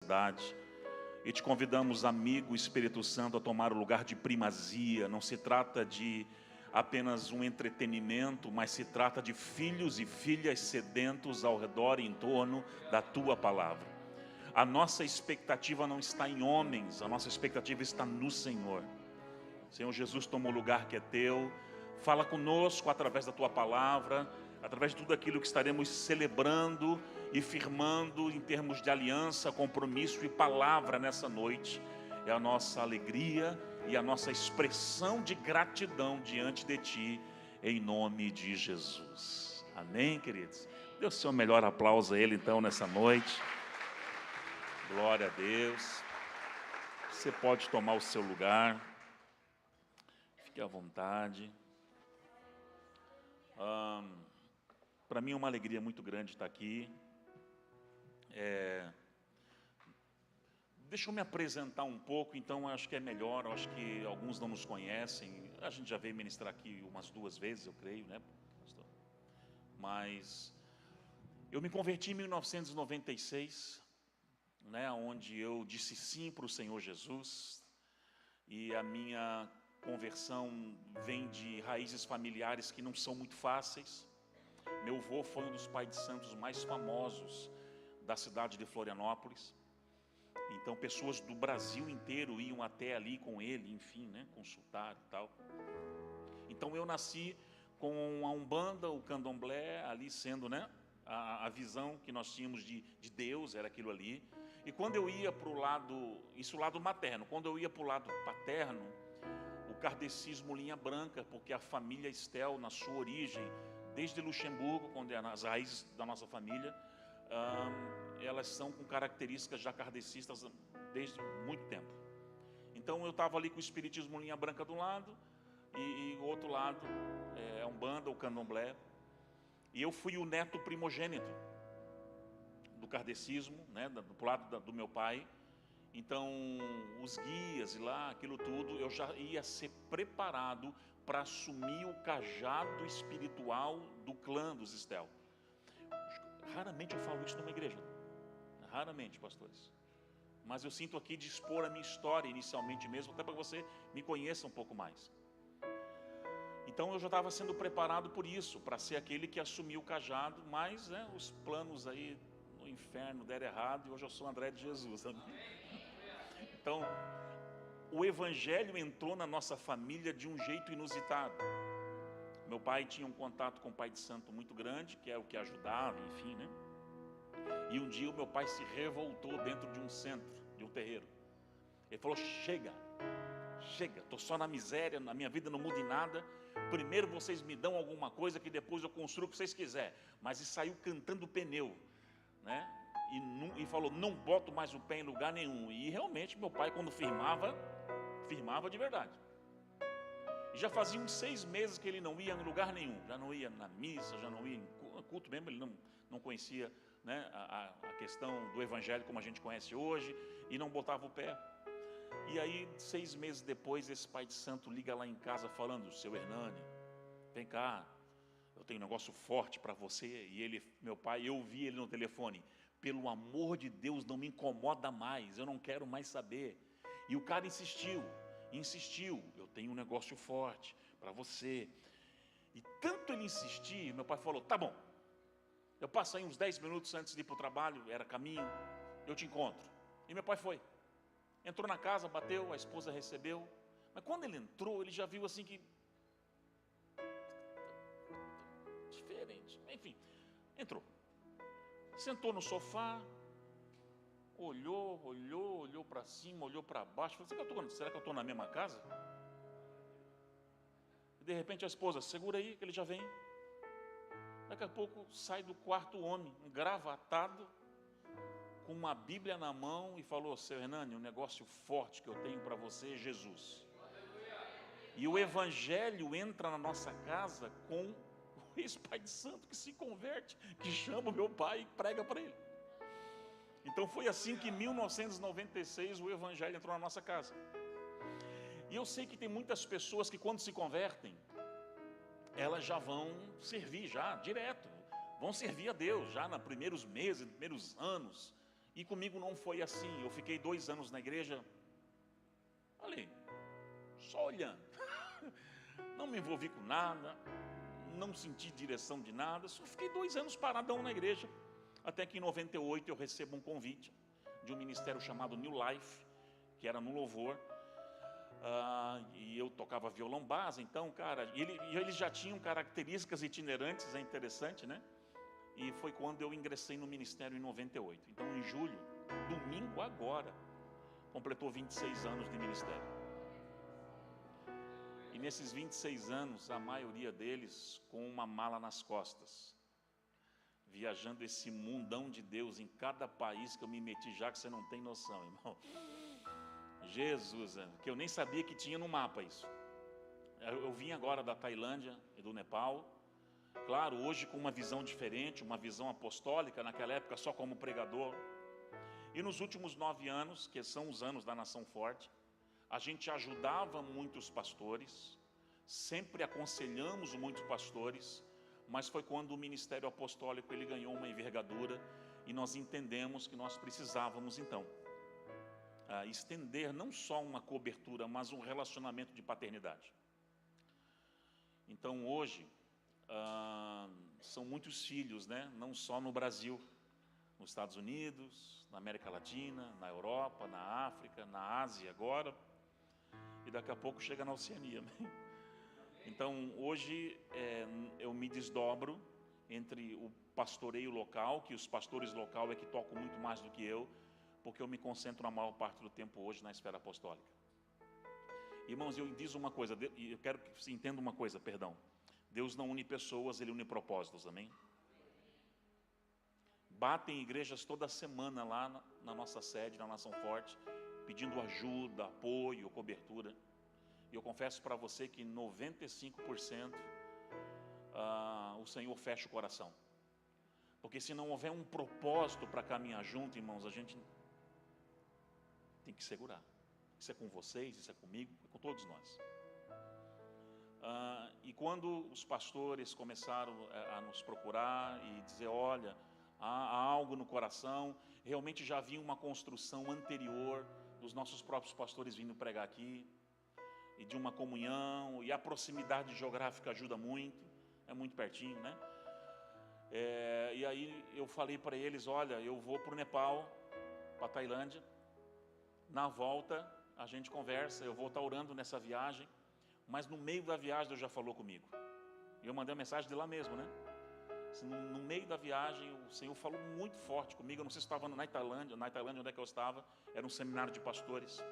cidade. E te convidamos, amigo Espírito Santo, a tomar o lugar de primazia. Não se trata de apenas um entretenimento, mas se trata de filhos e filhas sedentos ao redor e em torno da Tua Palavra. A nossa expectativa não está em homens, a nossa expectativa está no Senhor. Senhor Jesus, toma o lugar que é Teu. Fala conosco através da Tua Palavra, através de tudo aquilo que estaremos celebrando e firmando em termos de aliança, compromisso e palavra nessa noite. É a nossa alegria e a nossa expressão de gratidão diante de Ti, em nome de Jesus. Amém, queridos? Dê o seu melhor aplauso a Ele então nessa noite. Glória a Deus. Você pode tomar o seu lugar. Fique à vontade. Para mim é uma alegria muito grande estar aqui. Deixa eu me apresentar um pouco, então acho que é melhor, acho que alguns não nos conhecem. A gente já veio ministrar aqui umas 2 vezes, eu creio, né, pastor? Mas eu me converti em 1996, né, onde eu disse sim para o Senhor Jesus. E a minha conversão vem de raízes familiares que não são muito fáceis. Meu avô foi um dos pais de santos mais famosos da cidade de Florianópolis. Então pessoas do Brasil inteiro iam até ali com ele, enfim, né, consultar e tal. Então eu nasci com a Umbanda, o Candomblé, ali sendo, né, a visão que nós tínhamos de Deus, era aquilo ali. E quando eu ia para o lado, isso lado materno, quando eu ia para o lado paterno, o kardecismo linha branca, porque a família Estel, na sua origem, desde Luxemburgo, quando é as raízes da nossa família, elas são com características já kardecistas desde muito tempo. Então eu estava ali com o espiritismo linha branca de um lado, e o outro lado é a Umbanda, o Candomblé. E eu fui o neto primogênito do kardecismo, né, do lado do meu pai. Então os guias e lá, aquilo tudo, eu já ia ser preparado para assumir o cajado espiritual do clã dos Estel. Raramente eu falo isso numa igreja, raramente, pastores, mas eu sinto aqui de expor a minha história inicialmente mesmo, até para que você me conheça um pouco mais. Então eu já estava sendo preparado por isso, para ser aquele que assumiu o cajado, mas, né, os planos aí no inferno deram errado e hoje eu sou André de Jesus. Então o evangelho entrou na nossa família de um jeito inusitado. Meu pai tinha um contato com o pai de santo muito grande, que é o que ajudava, enfim, né? E um dia o meu pai se revoltou dentro de um centro, de um terreiro. Ele falou: chega, estou só na miséria, na minha vida não muda em nada. Primeiro vocês me dão alguma coisa que depois eu construo o que vocês quiserem. Mas ele saiu cantando pneu, né? E falou: não boto mais o pé em lugar nenhum. E realmente meu pai, quando firmava de verdade. E já fazia uns 6 meses que ele não ia em lugar nenhum, já não ia na missa, já não ia em culto mesmo, ele não conhecia, né, a questão do evangelho como a gente conhece hoje, e não botava o pé. E aí 6 meses depois, esse pai de santo liga lá em casa falando: seu Hernani, vem cá, eu tenho um negócio forte para você. E ele, meu pai, eu vi ele no telefone: pelo amor de Deus, não me incomoda mais, eu não quero mais saber. E o cara insistiu, eu tenho um negócio forte para você. E tanto ele insistir, meu pai falou: tá bom, eu passo aí uns 10 minutos antes de ir para o trabalho, era caminho, eu te encontro. E meu pai foi, entrou na casa, bateu, a esposa recebeu. Mas quando ele entrou, ele já viu assim que diferente, enfim, entrou, sentou no sofá, olhou para cima, olhou para baixo, falou: será que eu estou na mesma casa? E de repente a esposa: segura aí que ele já vem. Daqui a pouco sai do quarto o homem, engravatado, com uma Bíblia na mão, e falou: seu Hernani, um negócio forte que eu tenho para você é Jesus. E o evangelho entra na nossa casa com o ex-pai de santo que se converte, que chama o meu pai e prega para ele. Então foi assim que em 1996 o evangelho entrou na nossa casa. E eu sei que tem muitas pessoas que quando se convertem, elas já vão servir já direto, vão servir a Deus já nos primeiros meses, nos primeiros anos. E comigo não foi assim. Eu fiquei 2 anos na igreja, ali, só olhando. Não me envolvi com nada, não senti direção de nada, só fiquei 2 anos paradão na igreja. Até que em 98 eu recebo um convite de um ministério chamado New Life, que era no louvor. E eu tocava violão base, então, cara, eles já tinham características itinerantes, é interessante, né? E foi quando eu ingressei no ministério em 98. Então, em julho, domingo agora, completou 26 anos de ministério. E nesses 26 anos, a maioria deles com uma mala nas costas, viajando esse mundão de Deus em cada país que eu me meti, já que você não tem noção, irmão. Jesus, que eu nem sabia que tinha no mapa isso. Eu vim agora da Tailândia e do Nepal. Claro, hoje com uma visão diferente, uma visão apostólica, naquela época só como pregador. E nos últimos 9 anos, que são os anos da Nação Forte, a gente ajudava muitos pastores, sempre aconselhamos muitos pastores, mas foi quando o ministério apostólico ele ganhou uma envergadura e nós entendemos que nós precisávamos então estender não só uma cobertura, mas um relacionamento de paternidade. Então hoje são muitos filhos, né? Não só no Brasil, nos Estados Unidos, na América Latina, na Europa, na África, na Ásia agora, e daqui a pouco chega na Oceania. Então hoje eu me desdobro entre o pastoreio local, que os pastores local é que tocam muito mais do que eu, porque eu me concentro a maior parte do tempo hoje na esfera apostólica. Irmãos, eu diz uma coisa, e eu quero que você entenda uma coisa, perdão. Deus não une pessoas, Ele une propósitos, amém? Batem igrejas toda semana lá na nossa sede, na Nação Forte, pedindo ajuda, apoio, cobertura. E eu confesso para você que 95% o Senhor fecha o coração. Porque se não houver um propósito para caminhar junto, irmãos, a gente tem que segurar. Isso é com vocês, isso é comigo, é com todos nós. E quando os pastores começaram a nos procurar e dizer, olha, há algo no coração, realmente já havia uma construção anterior dos nossos próprios pastores vindo pregar aqui, e de uma comunhão, e a proximidade geográfica ajuda muito, é muito pertinho, né? E aí eu falei para eles, olha, eu vou para o Nepal, para a Tailândia, na volta a gente conversa, eu vou estar orando nessa viagem, mas no meio da viagem Deus já falou comigo, e eu mandei uma mensagem de lá mesmo, né? No meio da viagem o Senhor falou muito forte comigo, eu não sei se estava na Tailândia onde é que eu estava, era um seminário de pastores,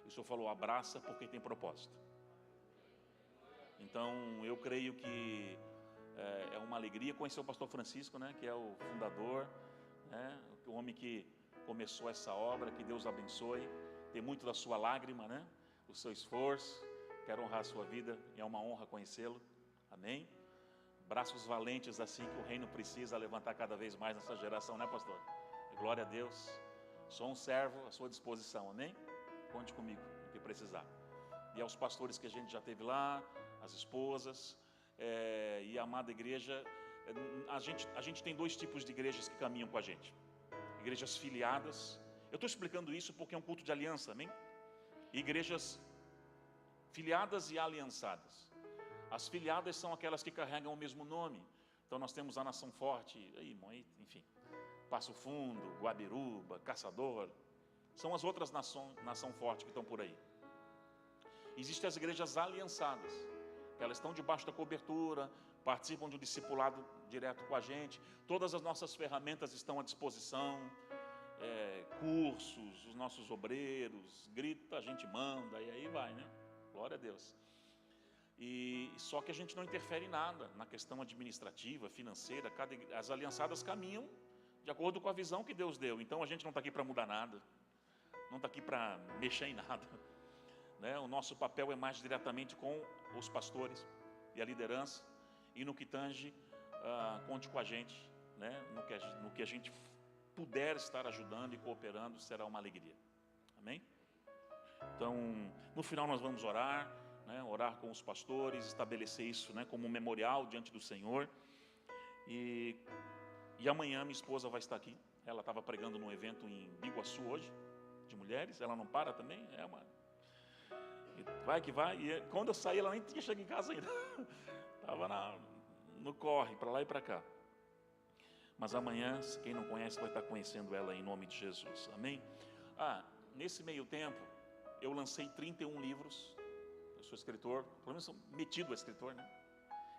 e o Senhor falou, abraça porque tem propósito. Então eu creio que é uma alegria conhecer o pastor Francisco, né, que é o fundador, né, o homem que começou essa obra, que Deus abençoe, tem muito da sua lágrima, né, o seu esforço, quero honrar a sua vida, e é uma honra conhecê-lo, amém? Braços valentes assim que o reino precisa levantar cada vez mais nessa geração, né, pastor? Glória a Deus, sou um servo à sua disposição, amém? Conte comigo, o que precisar. E aos pastores que a gente já teve lá, as esposas, e a amada igreja, a gente tem 2 tipos de igrejas que caminham com a gente. Igrejas filiadas, eu estou explicando isso porque é um culto de aliança, amém? Igrejas filiadas e aliançadas. As filiadas são aquelas que carregam o mesmo nome. Então nós temos a Nação Forte, enfim, Passo Fundo, Guabiruba, Caçador, são as outras Nação Forte que estão por aí. Existem as igrejas aliançadas, que elas estão debaixo da cobertura, participam de um discipulado direto com a gente, todas as nossas ferramentas estão à disposição, cursos, os nossos obreiros, grita, a gente manda, e aí vai, né? Glória a Deus. E só que a gente não interfere em nada na questão administrativa, financeira, as aliançadas caminham de acordo com a visão que Deus deu, então a gente não está aqui para mudar nada, não está aqui para mexer em nada, né? O nosso papel é mais diretamente com os pastores e a liderança, e no que tange, conte com a gente, né? No que a gente puder estar ajudando e cooperando, será uma alegria, amém? Então, no final nós vamos orar, né? Orar com os pastores, estabelecer isso, né? Como um memorial diante do Senhor, e amanhã minha esposa vai estar aqui, Ela estava pregando num evento em Biguaçu hoje, de mulheres. Ela não para também, vai que vai. E quando eu saí, ela nem tinha chegado em casa ainda. Estava no corre, para lá e para cá. Mas amanhã, quem não conhece, vai estar conhecendo ela em nome de Jesus. Amém? Nesse meio tempo, eu lancei 31 livros. Eu sou escritor, pelo menos sou metido a escritor, né?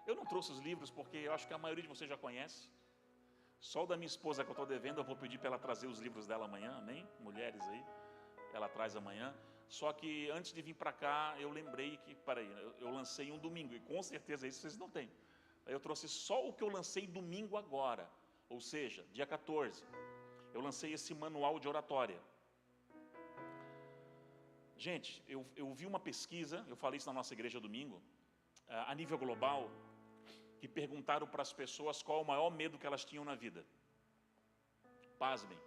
Eu não trouxe os livros porque eu acho que a maioria de vocês já conhece. Só o da minha esposa que eu estou devendo, eu vou pedir para ela trazer os livros dela amanhã, amém? Mulheres aí, ela traz amanhã. Só que antes de vir para cá, eu lembrei que, eu lancei um domingo, e com certeza isso vocês não têm. Eu trouxe só o que eu lancei domingo agora, ou seja, dia 14. Eu lancei esse manual de oratória. Gente, eu vi uma pesquisa, eu falei isso na nossa igreja domingo, a nível global, que perguntaram para as pessoas qual o maior medo que elas tinham na vida. Pasmem,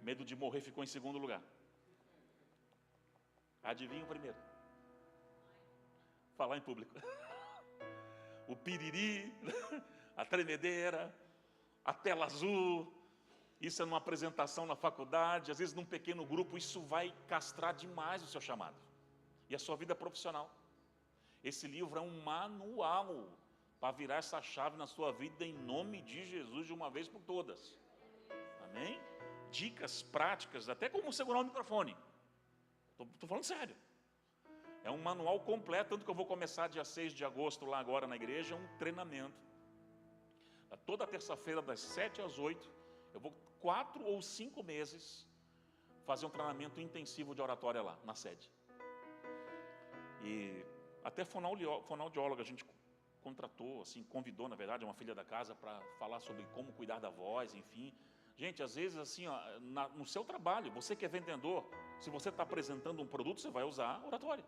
medo de morrer ficou em segundo lugar. Adivinha o primeiro? Falar em público. O piriri, a tremedeira, a tela azul. Isso é numa apresentação na faculdade, às vezes num pequeno grupo. Isso vai castrar demais o seu chamado e a sua vida profissional. Esse livro é um manual para virar essa chave na sua vida em nome de Jesus de uma vez por todas. Amém? Dicas práticas, até como segurar o microfone. Estou falando sério. É um manual completo, tanto que eu vou começar dia 6 de agosto lá agora na igreja, um treinamento. Toda terça-feira das 7 às 8, eu vou 4 ou 5 meses fazer um treinamento intensivo de oratória lá, na sede. E até fonoaudióloga a gente contratou, assim, convidou, na verdade, uma filha da casa para falar sobre como cuidar da voz, enfim. Gente, às vezes, assim, no seu trabalho, você que é vendedor, se você está apresentando um produto, você vai usar oratória.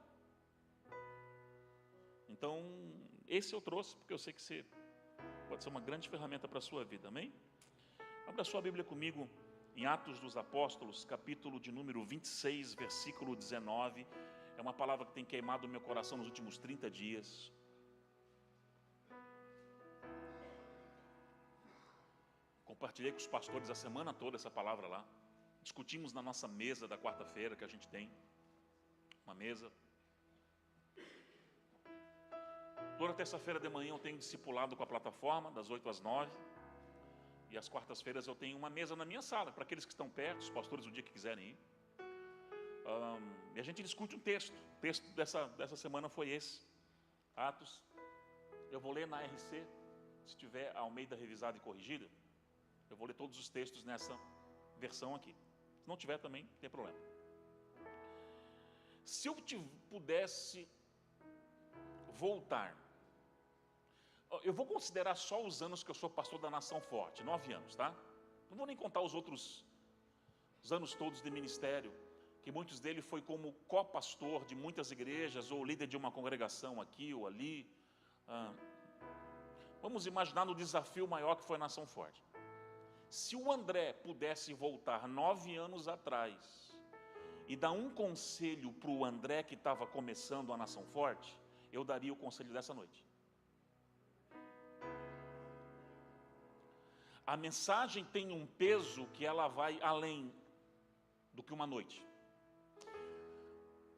Então, esse eu trouxe, porque eu sei que você pode ser uma grande ferramenta para a sua vida, amém? Abra sua Bíblia comigo em Atos dos Apóstolos, capítulo de número 26, versículo 19. É uma palavra que tem queimado o meu coração nos últimos 30 dias. Compartilhei com os pastores a semana toda essa palavra lá. Discutimos na nossa mesa da quarta-feira que a gente tem. Uma mesa. Toda terça-feira de manhã eu tenho discipulado com a plataforma, das 8 às 9. E às quartas-feiras eu tenho uma mesa na minha sala, para aqueles que estão perto, os pastores o dia que quiserem ir. E a gente discute um texto. O texto dessa semana foi esse. Atos. Eu vou ler na RC, se tiver Almeida revisada e corrigida. Eu vou ler todos os textos nessa versão aqui. Se não tiver também, não tem problema. Se eu pudesse voltar, eu vou considerar só os anos que eu sou pastor da Nação Forte, 9 anos, tá? Não vou nem contar os anos todos de ministério, que muitos deles foi como co-pastor de muitas igrejas, ou líder de uma congregação aqui ou ali. Vamos imaginar no desafio maior que foi a Nação Forte. Se o André pudesse voltar 9 anos atrás e dar um conselho para o André que estava começando a Nação Forte, eu daria o conselho dessa noite. A mensagem tem um peso que ela vai além do que uma noite.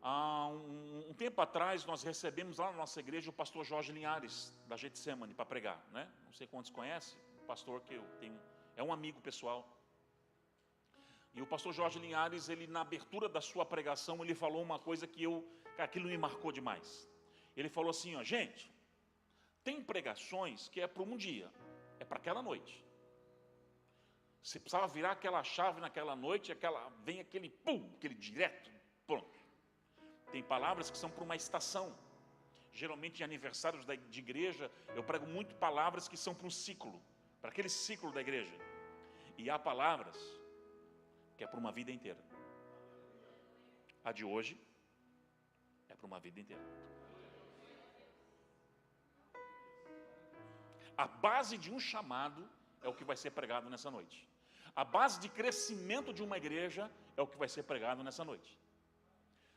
Há um tempo atrás, nós recebemos lá na nossa igreja o pastor Jorge Linhares, da Getsemane, para pregar, né? Não sei quantos conhecem, o pastor que eu tenho, é um amigo pessoal. E o pastor Jorge Linhares, ele na abertura da sua pregação, ele falou uma coisa que aquilo me marcou demais. Ele falou assim, ó, gente, tem pregações que é para um dia, é para aquela noite. Você precisava virar aquela chave naquela noite, vem aquele pum, aquele direto, pronto. Tem palavras que são para uma estação. Geralmente em aniversários de igreja, eu prego muito palavras que são para um ciclo, para aquele ciclo da igreja. E há palavras que é para uma vida inteira. A de hoje é para uma vida inteira. A base de um chamado é o que vai ser pregado nessa noite. A base de crescimento de uma igreja é o que vai ser pregado nessa noite.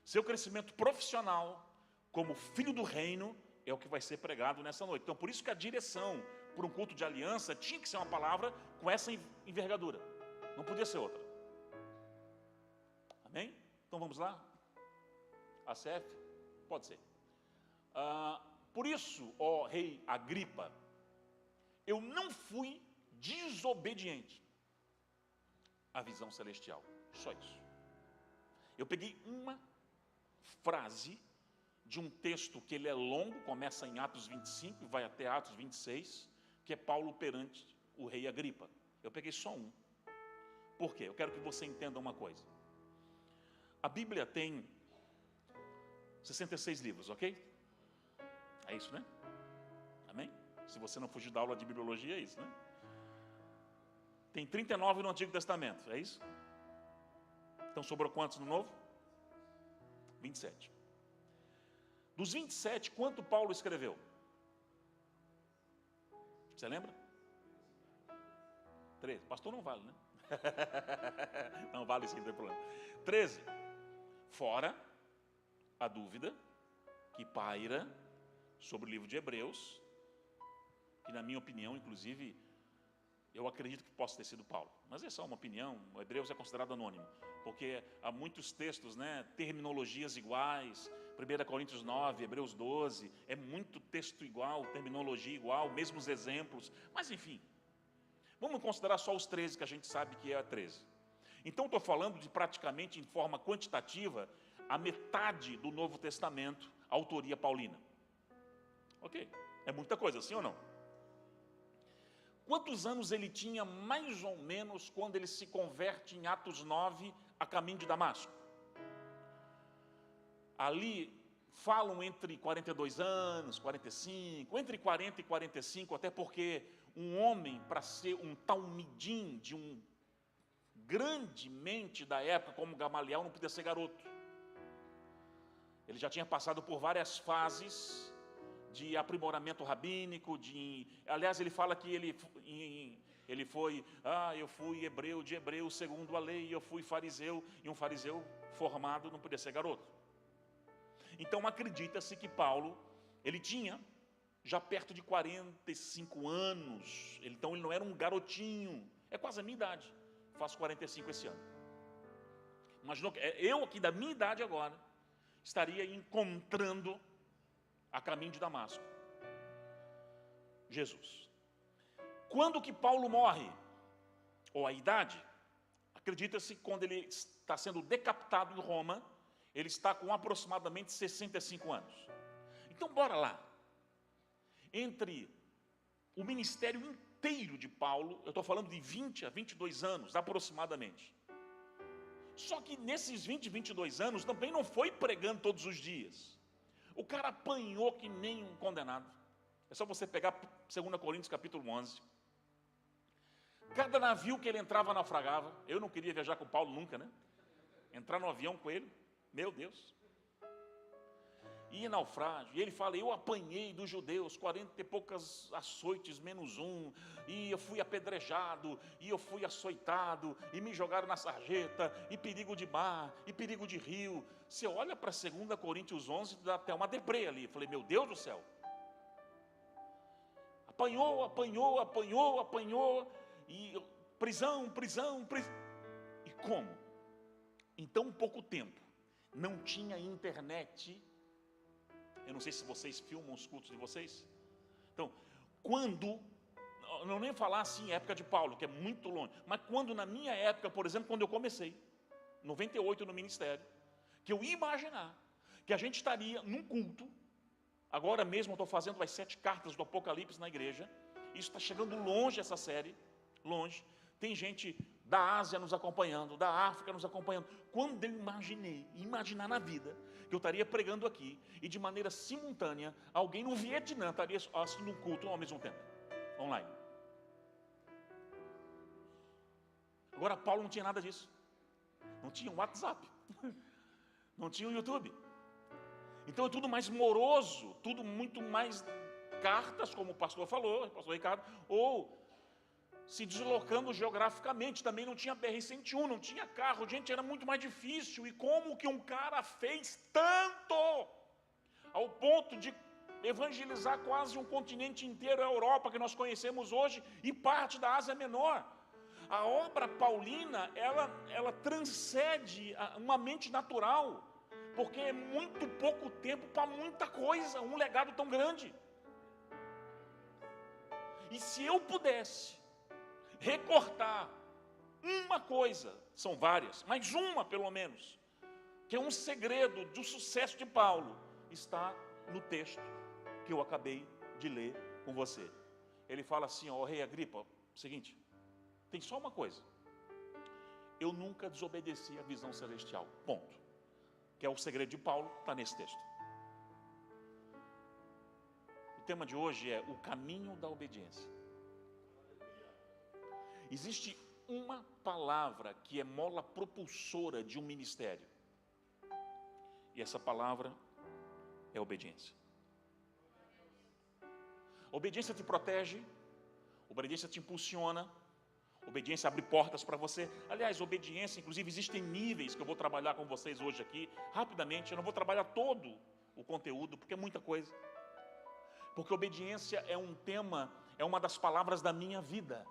Seu crescimento profissional, como filho do reino, é o que vai ser pregado nessa noite. Então, por isso que a direção para um culto de aliança tinha que ser uma palavra com essa envergadura. Não podia ser outra. Amém? Então vamos lá? ACF? Pode ser. Por isso, ó rei Agripa, eu não fui desobediente à visão celestial. Só isso. Eu peguei uma frase de um texto que ele é longo, começa em Atos 25 e vai até Atos 26, que é Paulo perante o rei Agripa. Eu peguei só um. Por quê? Eu quero que você entenda uma coisa. A Bíblia tem 66 livros, ok? É isso, né? Amém? Se você não fugir da aula de bibliologia, é isso, né? Tem 39 no Antigo Testamento, é isso? Então sobrou quantos no Novo? 27. Dos 27, quanto Paulo escreveu? Você lembra? 13. Pastor, não vale, né? Não vale sim, não tem problema. 13. Fora a dúvida que paira sobre o livro de Hebreus, que na minha opinião, inclusive, eu acredito que possa ter sido Paulo. Mas essa é uma opinião, o Hebreus é considerado anônimo, porque há muitos textos, né, terminologias iguais, 1 Coríntios 9, Hebreus 12, é muito texto igual, terminologia igual, mesmos exemplos, mas enfim, vamos considerar só os 13 que a gente sabe que é 13. Então estou falando de praticamente em forma quantitativa, a metade do Novo Testamento, autoria paulina. Ok, é muita coisa, sim ou não? Quantos anos ele tinha, mais ou menos, quando ele se converte em Atos 9, a caminho de Damasco? Ali falam entre 42 anos, 45, entre 40 e 45, até porque um homem, para ser um talmidim de um grande mente da época, como Gamaliel, não podia ser garoto. Ele já tinha passado por várias fases de aprimoramento rabínico, aliás, ele fala que ele foi, eu fui hebreu de hebreu segundo a lei, eu fui fariseu, e um fariseu formado não podia ser garoto. Então acredita-se que Paulo, ele tinha já perto de 45 anos, então ele não era um garotinho, é quase a minha idade, faço 45 esse ano. Imaginou que eu aqui da minha idade agora, estaria encontrando a caminho de Damasco Jesus. Quando que Paulo morre? Ou a idade? Acredita-se que quando ele está sendo decapitado em Roma, ele está com aproximadamente 65 anos. Então bora lá. Entre o ministério inteiro de Paulo, eu estou falando de 20 a 22 anos aproximadamente. Só que nesses 20, 22 anos também não foi pregando todos os dias. O cara apanhou que nem um condenado. É só você pegar 2 Coríntios capítulo 11. Cada navio que ele entrava naufragava. Eu não queria viajar com Paulo nunca, né? Entrar no avião com ele, meu Deus. E naufrágio, e ele fala, eu apanhei dos judeus 40 e poucas açoites menos um, e eu fui apedrejado, e eu fui açoitado, e me jogaram na sarjeta, e perigo de mar, e perigo de rio. Você olha para 2 Coríntios 11, dá até uma deprê ali. Eu falei, meu Deus do céu. Apanhou, e prisão. E como? Em tão pouco tempo, não tinha internet. Eu não sei se vocês filmam os cultos de vocês. Então, quando, não nem falar assim época de Paulo, que é muito longe, mas quando na minha época, por exemplo, quando eu comecei, 98 no ministério, que eu ia imaginar que a gente estaria num culto, agora mesmo eu estou fazendo as 7 cartas do Apocalipse na igreja, isso está chegando longe essa série, longe, tem gente da Ásia nos acompanhando, da África nos acompanhando. Quando eu imaginar na vida, que eu estaria pregando aqui, e de maneira simultânea, alguém no Vietnã estaria assistindo um culto ao mesmo tempo, online. Agora Paulo não tinha nada disso, não tinha um WhatsApp, não tinha um YouTube, então é tudo mais moroso, tudo muito mais cartas, como o pastor falou, o pastor Ricardo, ou se deslocando geograficamente, também não tinha BR-101, não tinha carro, gente, era muito mais difícil. E como que um cara fez tanto, ao ponto de evangelizar quase um continente inteiro, a Europa, que nós conhecemos hoje, e parte da Ásia Menor. A obra paulina, ela transcende uma mente natural, porque é muito pouco tempo para muita coisa, um legado tão grande. E se eu pudesse recortar uma coisa, são várias, mas uma pelo menos, que é um segredo do sucesso de Paulo, está no texto que eu acabei de ler com você. Ele fala assim, ó rei Agripa, seguinte, tem só uma coisa, eu nunca desobedeci à visão celestial, ponto. Que é o segredo de Paulo, está nesse texto. O tema de hoje é o caminho da obediência. Existe uma palavra que é mola propulsora de um ministério, e essa palavra é obediência. Obediência te protege, obediência te impulsiona, obediência abre portas para você. Aliás, obediência, inclusive, existem níveis que eu vou trabalhar com vocês hoje aqui, rapidamente. Eu não vou trabalhar todo o conteúdo, porque é muita coisa. Porque obediência é um tema, é uma das palavras da minha vida,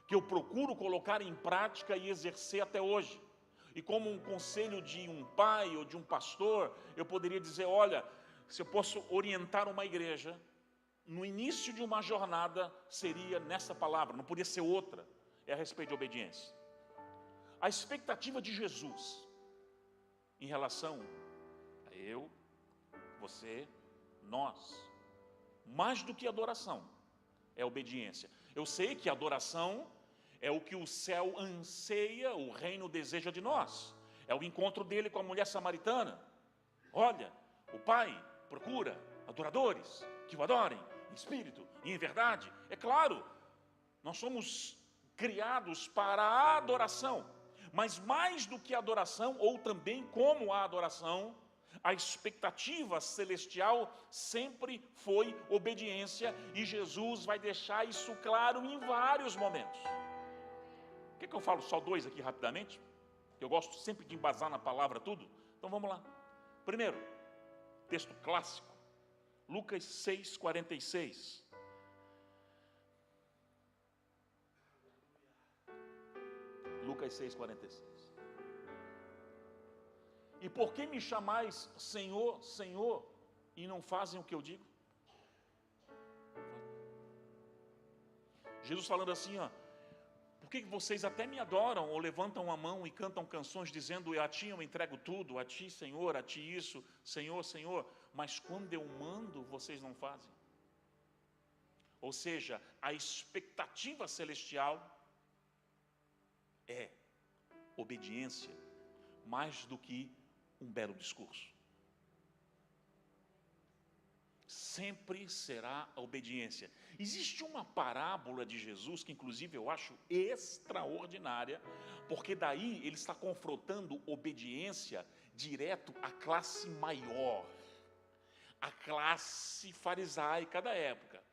que eu procuro colocar em prática e exercer até hoje. E como um conselho de um pai ou de um pastor, eu poderia dizer, olha, se eu posso orientar uma igreja, no início de uma jornada, seria nessa palavra, não podia ser outra, é a respeito de obediência. A expectativa de Jesus, em relação a eu, você, nós, mais do que adoração, é obediência. Eu sei que adoração é o que o céu anseia, o reino deseja de nós, é o encontro dele com a mulher samaritana. Olha, o Pai procura adoradores que o adorem em espírito e em verdade. É claro, nós somos criados para a adoração, mas mais do que a adoração, ou também como a adoração, a expectativa celestial sempre foi obediência, e Jesus vai deixar isso claro em vários momentos. Quer que eu falo só dois aqui rapidamente? Eu gosto sempre de embasar na palavra tudo. Então vamos lá. Primeiro, texto clássico, Lucas 6,46. Lucas 6,46. E por que me chamais Senhor, Senhor, e não fazem o que eu digo? Jesus falando assim, ó, por que vocês até me adoram, ou levantam a mão e cantam canções dizendo, a ti eu entrego tudo, a ti Senhor, a ti isso, Senhor, Senhor, mas quando eu mando, vocês não fazem. Ou seja, a expectativa celestial é obediência, mais do que um belo discurso. Sempre será a obediência. Existe uma parábola de Jesus que inclusive eu acho extraordinária, porque daí ele está confrontando obediência direto à classe maior, a classe farisaica da época.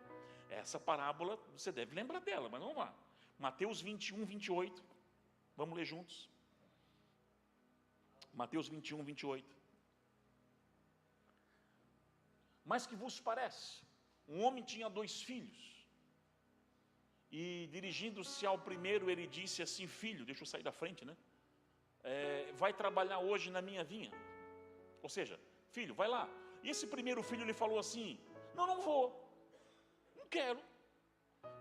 Essa parábola, você deve lembrar dela, mas vamos lá. Mateus 21, 28. Vamos ler juntos. Mateus 21, 28. Mas que vos parece? Um homem tinha 2 filhos. E dirigindo-se ao primeiro, ele disse assim, filho, deixa eu sair da frente, né? Vai trabalhar hoje na minha vinha. Ou seja, filho, vai lá. E esse primeiro filho, ele falou assim, não vou. Não quero.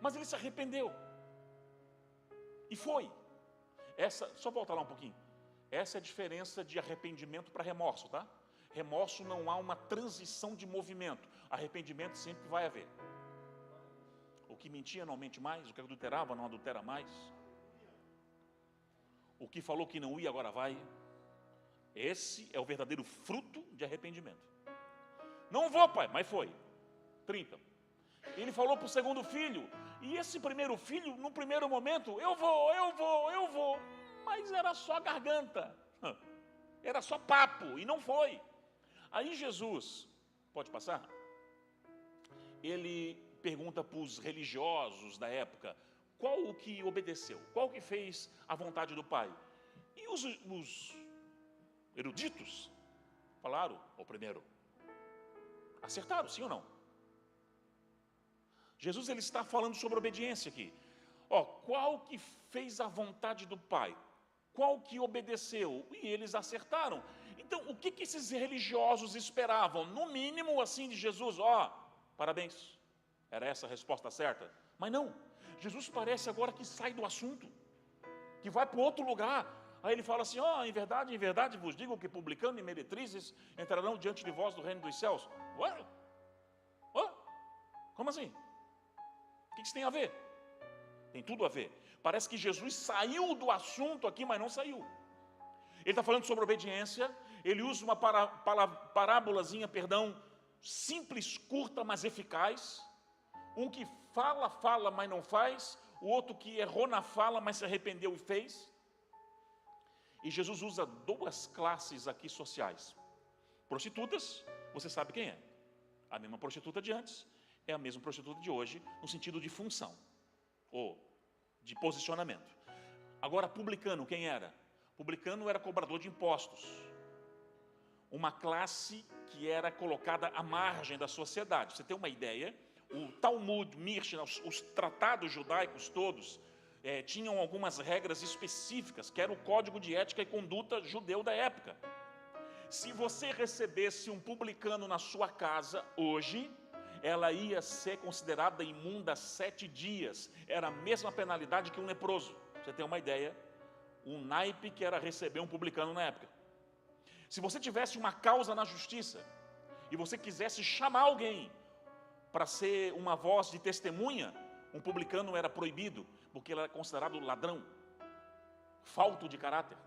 Mas ele se arrependeu. E foi. Só voltar lá um pouquinho. Essa é a diferença de arrependimento para remorso, tá? Remorso não há uma transição de movimento. Arrependimento sempre vai haver. O que mentia não mente mais, o que adulterava não adultera mais. O que falou que não ia agora vai. Esse é o verdadeiro fruto de arrependimento. Não vou, pai, mas foi. 30. Ele falou para o segundo filho, e esse primeiro filho, no primeiro momento, eu vou, mas era só garganta, era só papo, e não foi. Aí Jesus, pode passar? Ele pergunta para os religiosos da época, qual o que obedeceu, qual que fez a vontade do Pai? E os eruditos falaram, o primeiro, acertaram, sim ou não? Jesus ele está falando sobre obediência aqui. Ó, qual que fez a vontade do Pai? Qual que obedeceu? E eles acertaram. Então, o que esses religiosos esperavam? No mínimo, assim, de Jesus, ó, parabéns. Era essa a resposta certa? Mas não. Jesus parece agora que sai do assunto, que vai para outro lugar. Aí ele fala assim, ó, em verdade vos digo que publicanos e meretrizes entrarão diante de vós do reino dos céus. Ué? Ué? Como assim? O que isso tem a ver? Tem tudo a ver. Parece que Jesus saiu do assunto aqui, mas não saiu. Ele está falando sobre obediência. Ele usa uma parábolazinha, simples, curta, mas eficaz. Um que fala, mas não faz. O outro que errou na fala, mas se arrependeu e fez. E Jesus usa duas classes aqui sociais. Prostitutas, você sabe quem é. A mesma prostituta de antes é a mesma prostituta de hoje, no sentido de função, ou de posicionamento. Agora, publicano, quem era? Publicano era cobrador de impostos. Uma classe que era colocada à margem da sociedade. Você tem uma ideia? O Talmud, Mishnah, os tratados judaicos todos, tinham algumas regras específicas, que era o código de ética e conduta judeu da época. Se você recebesse um publicano na sua casa hoje, ela ia ser considerada imunda 7 dias. Era a mesma penalidade que um leproso. Você tem uma ideia? Um naipe que era receber um publicano na época. Se você tivesse uma causa na justiça e você quisesse chamar alguém para ser uma voz de testemunha, um publicano era proibido, porque ele era considerado ladrão, falto de caráter.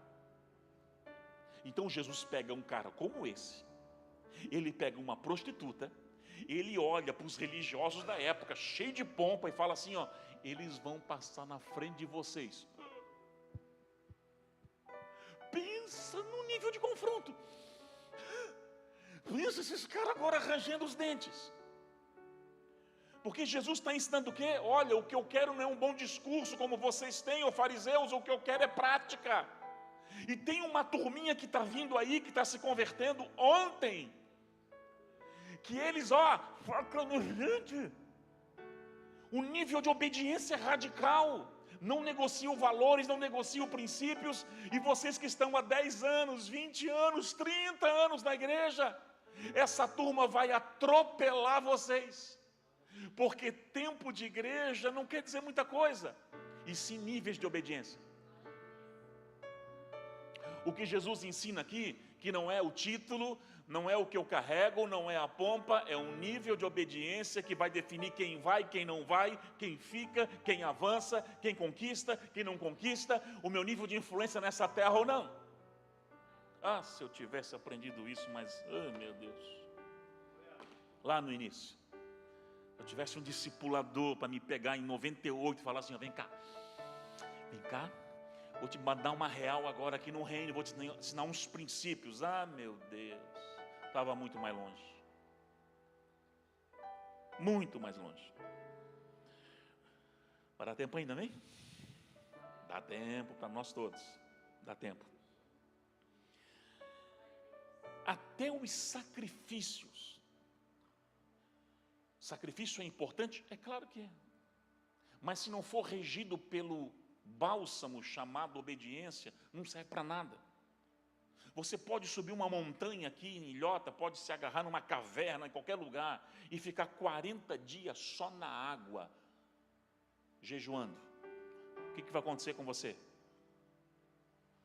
Então Jesus pega um cara como esse, ele pega uma prostituta, ele olha para os religiosos da época, cheio de pompa, e fala assim, ó, eles vão passar na frente de vocês. Pensa no nível de confronto. Pensa esses caras agora arranjando os dentes. Porque Jesus está ensinando o quê? Olha, o que eu quero não é um bom discurso como vocês têm, ô fariseus, o que eu quero é prática. E tem uma turminha que está vindo aí, que está se convertendo ontem, que eles, ó, gente, o nível de obediência é radical, não negociam valores, não negociam princípios, e vocês que estão há 10 anos, 20 anos, 30 anos na igreja, essa turma vai atropelar vocês, porque tempo de igreja não quer dizer muita coisa, e sim níveis de obediência. O que Jesus ensina aqui, que não é o título, não é o que eu carrego, não é a pompa, é um nível de obediência que vai definir quem vai, quem não vai, quem fica, quem avança, quem conquista, quem não conquista, o meu nível de influência nessa terra ou não. Ah, se eu tivesse aprendido isso, mas, oh meu Deus, lá no início, eu tivesse um discipulador para me pegar em 98 e falar assim, ó, vem cá, vou te dar uma real agora aqui no reino, vou te ensinar uns princípios. Ah, meu Deus, estava muito mais longe. Muito mais longe. Vai dar tempo ainda, vem? Dá tempo para nós todos. Dá tempo. Até os sacrifícios. Sacrifício é importante? É claro que é. Mas se não for regido pelo bálsamo chamado obediência, não serve para nada. Você pode subir uma montanha aqui em Ilhota, pode se agarrar numa caverna, em qualquer lugar, e ficar 40 dias só na água, jejuando. O que vai acontecer com você?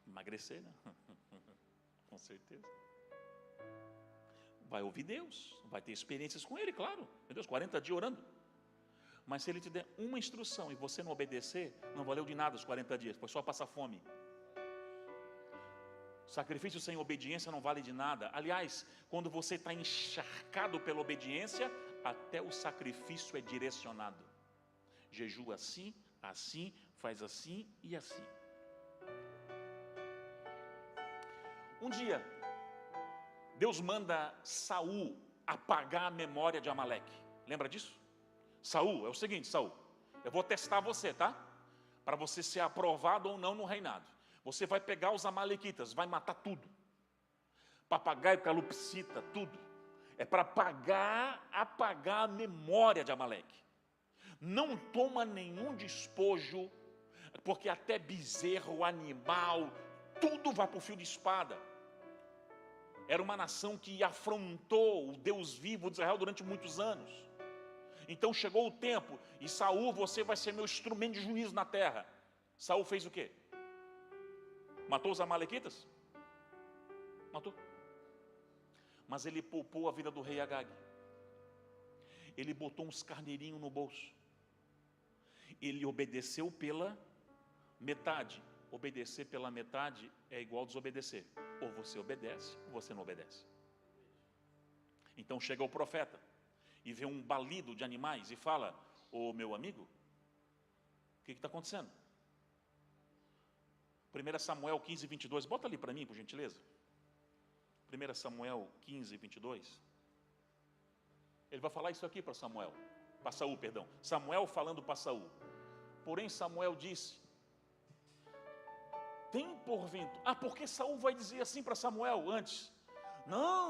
Emagrecer, né? Com certeza. Vai ouvir Deus, vai ter experiências com Ele, claro. Meu Deus, 40 dias orando. Mas se Ele te der uma instrução e você não obedecer, não valeu de nada os 40 dias, foi só passar fome. Sacrifício sem obediência não vale de nada. Aliás, quando você está encharcado pela obediência, até o sacrifício é direcionado. Jejua assim, assim, faz assim e assim. Um dia, Deus manda Saul apagar a memória de Amaleque. Lembra disso? Saul, é o seguinte, Saul, eu vou testar você, tá? Para você ser aprovado ou não no reinado. Você vai pegar os amalequitas, vai matar tudo. Papagaio, calopsita, tudo. É para apagar a memória de Amaleque. não toma nenhum despojo, porque até bezerro, animal, tudo vai para o fio de espada. Era uma nação que afrontou o Deus vivo de Israel durante muitos anos. Então chegou o tempo, e Saul, você vai ser meu instrumento de juízo na terra. Saul fez o quê? Matou os amalequitas? Matou. Mas ele poupou a vida do rei Agag. Ele botou uns carneirinhos no bolso. Ele obedeceu pela metade. Obedecer pela metade é igual desobedecer. Ou você obedece, ou você não obedece. Então chega o profeta e vê um balido de animais e fala: ô meu amigo, o que está acontecendo? 1 Samuel 15, 22, bota ali para mim, por gentileza. 1 Samuel 15, 22. Ele vai falar isso aqui para Samuel, para Saul, perdão. Samuel falando para Saul. Porém Samuel disse: tem porventura... porque Saul vai dizer assim para Samuel antes: não,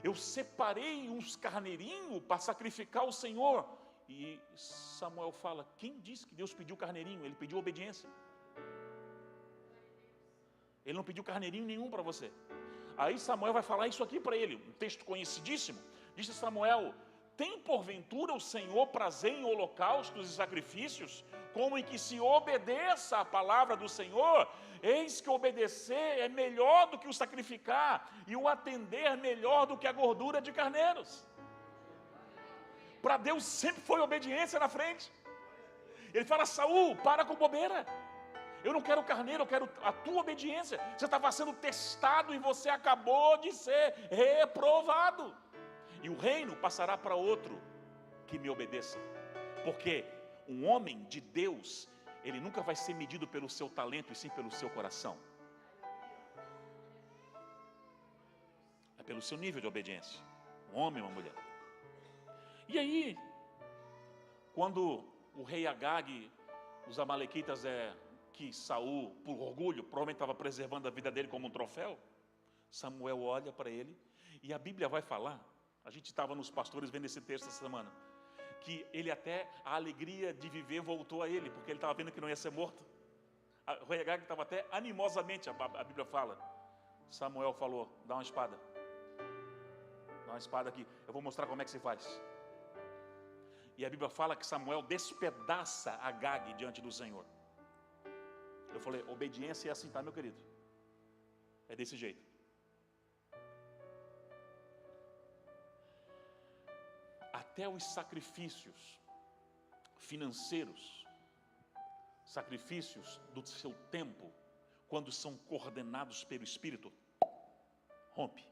eu separei uns carneirinhos para sacrificar ao Senhor. E Samuel fala: quem disse que Deus pediu carneirinho? Ele pediu obediência. Ele não pediu carneirinho nenhum para você. Aí Samuel vai falar isso aqui para ele, um texto conhecidíssimo. Disse Samuel: tem porventura o Senhor prazer em holocaustos e sacrifícios, como em que se obedeça a palavra do Senhor? Eis que obedecer é melhor do que o sacrificar, e o atender melhor do que a gordura de carneiros. Para Deus sempre foi obediência na frente. Ele fala: Saul, para com bobeira. Eu não quero carneiro, eu quero a tua obediência. Você estava sendo testado e você acabou de ser reprovado. E o reino passará para outro que me obedeça. Porque um homem de Deus, ele nunca vai ser medido pelo seu talento, e sim pelo seu coração. É pelo seu nível de obediência. Um homem ou uma mulher. E aí, quando o rei Agag, os amalequitas, que Saul, por orgulho, provavelmente estava preservando a vida dele como um troféu, Samuel olha para ele, e a Bíblia vai falar, a gente estava nos pastores vendo esse texto essa semana, que ele até, a alegria de viver voltou a ele, porque ele estava vendo que não ia ser morto. O rei Agag estava até animosamente, a Bíblia fala. Samuel falou: dá uma espada. Dá uma espada aqui, eu vou mostrar como é que se faz. E a Bíblia fala que Samuel despedaça Agag diante do Senhor. Eu falei: obediência é assim, tá, meu querido? É desse jeito. Até os sacrifícios financeiros, sacrifícios do seu tempo, quando são coordenados pelo Espírito, rompe.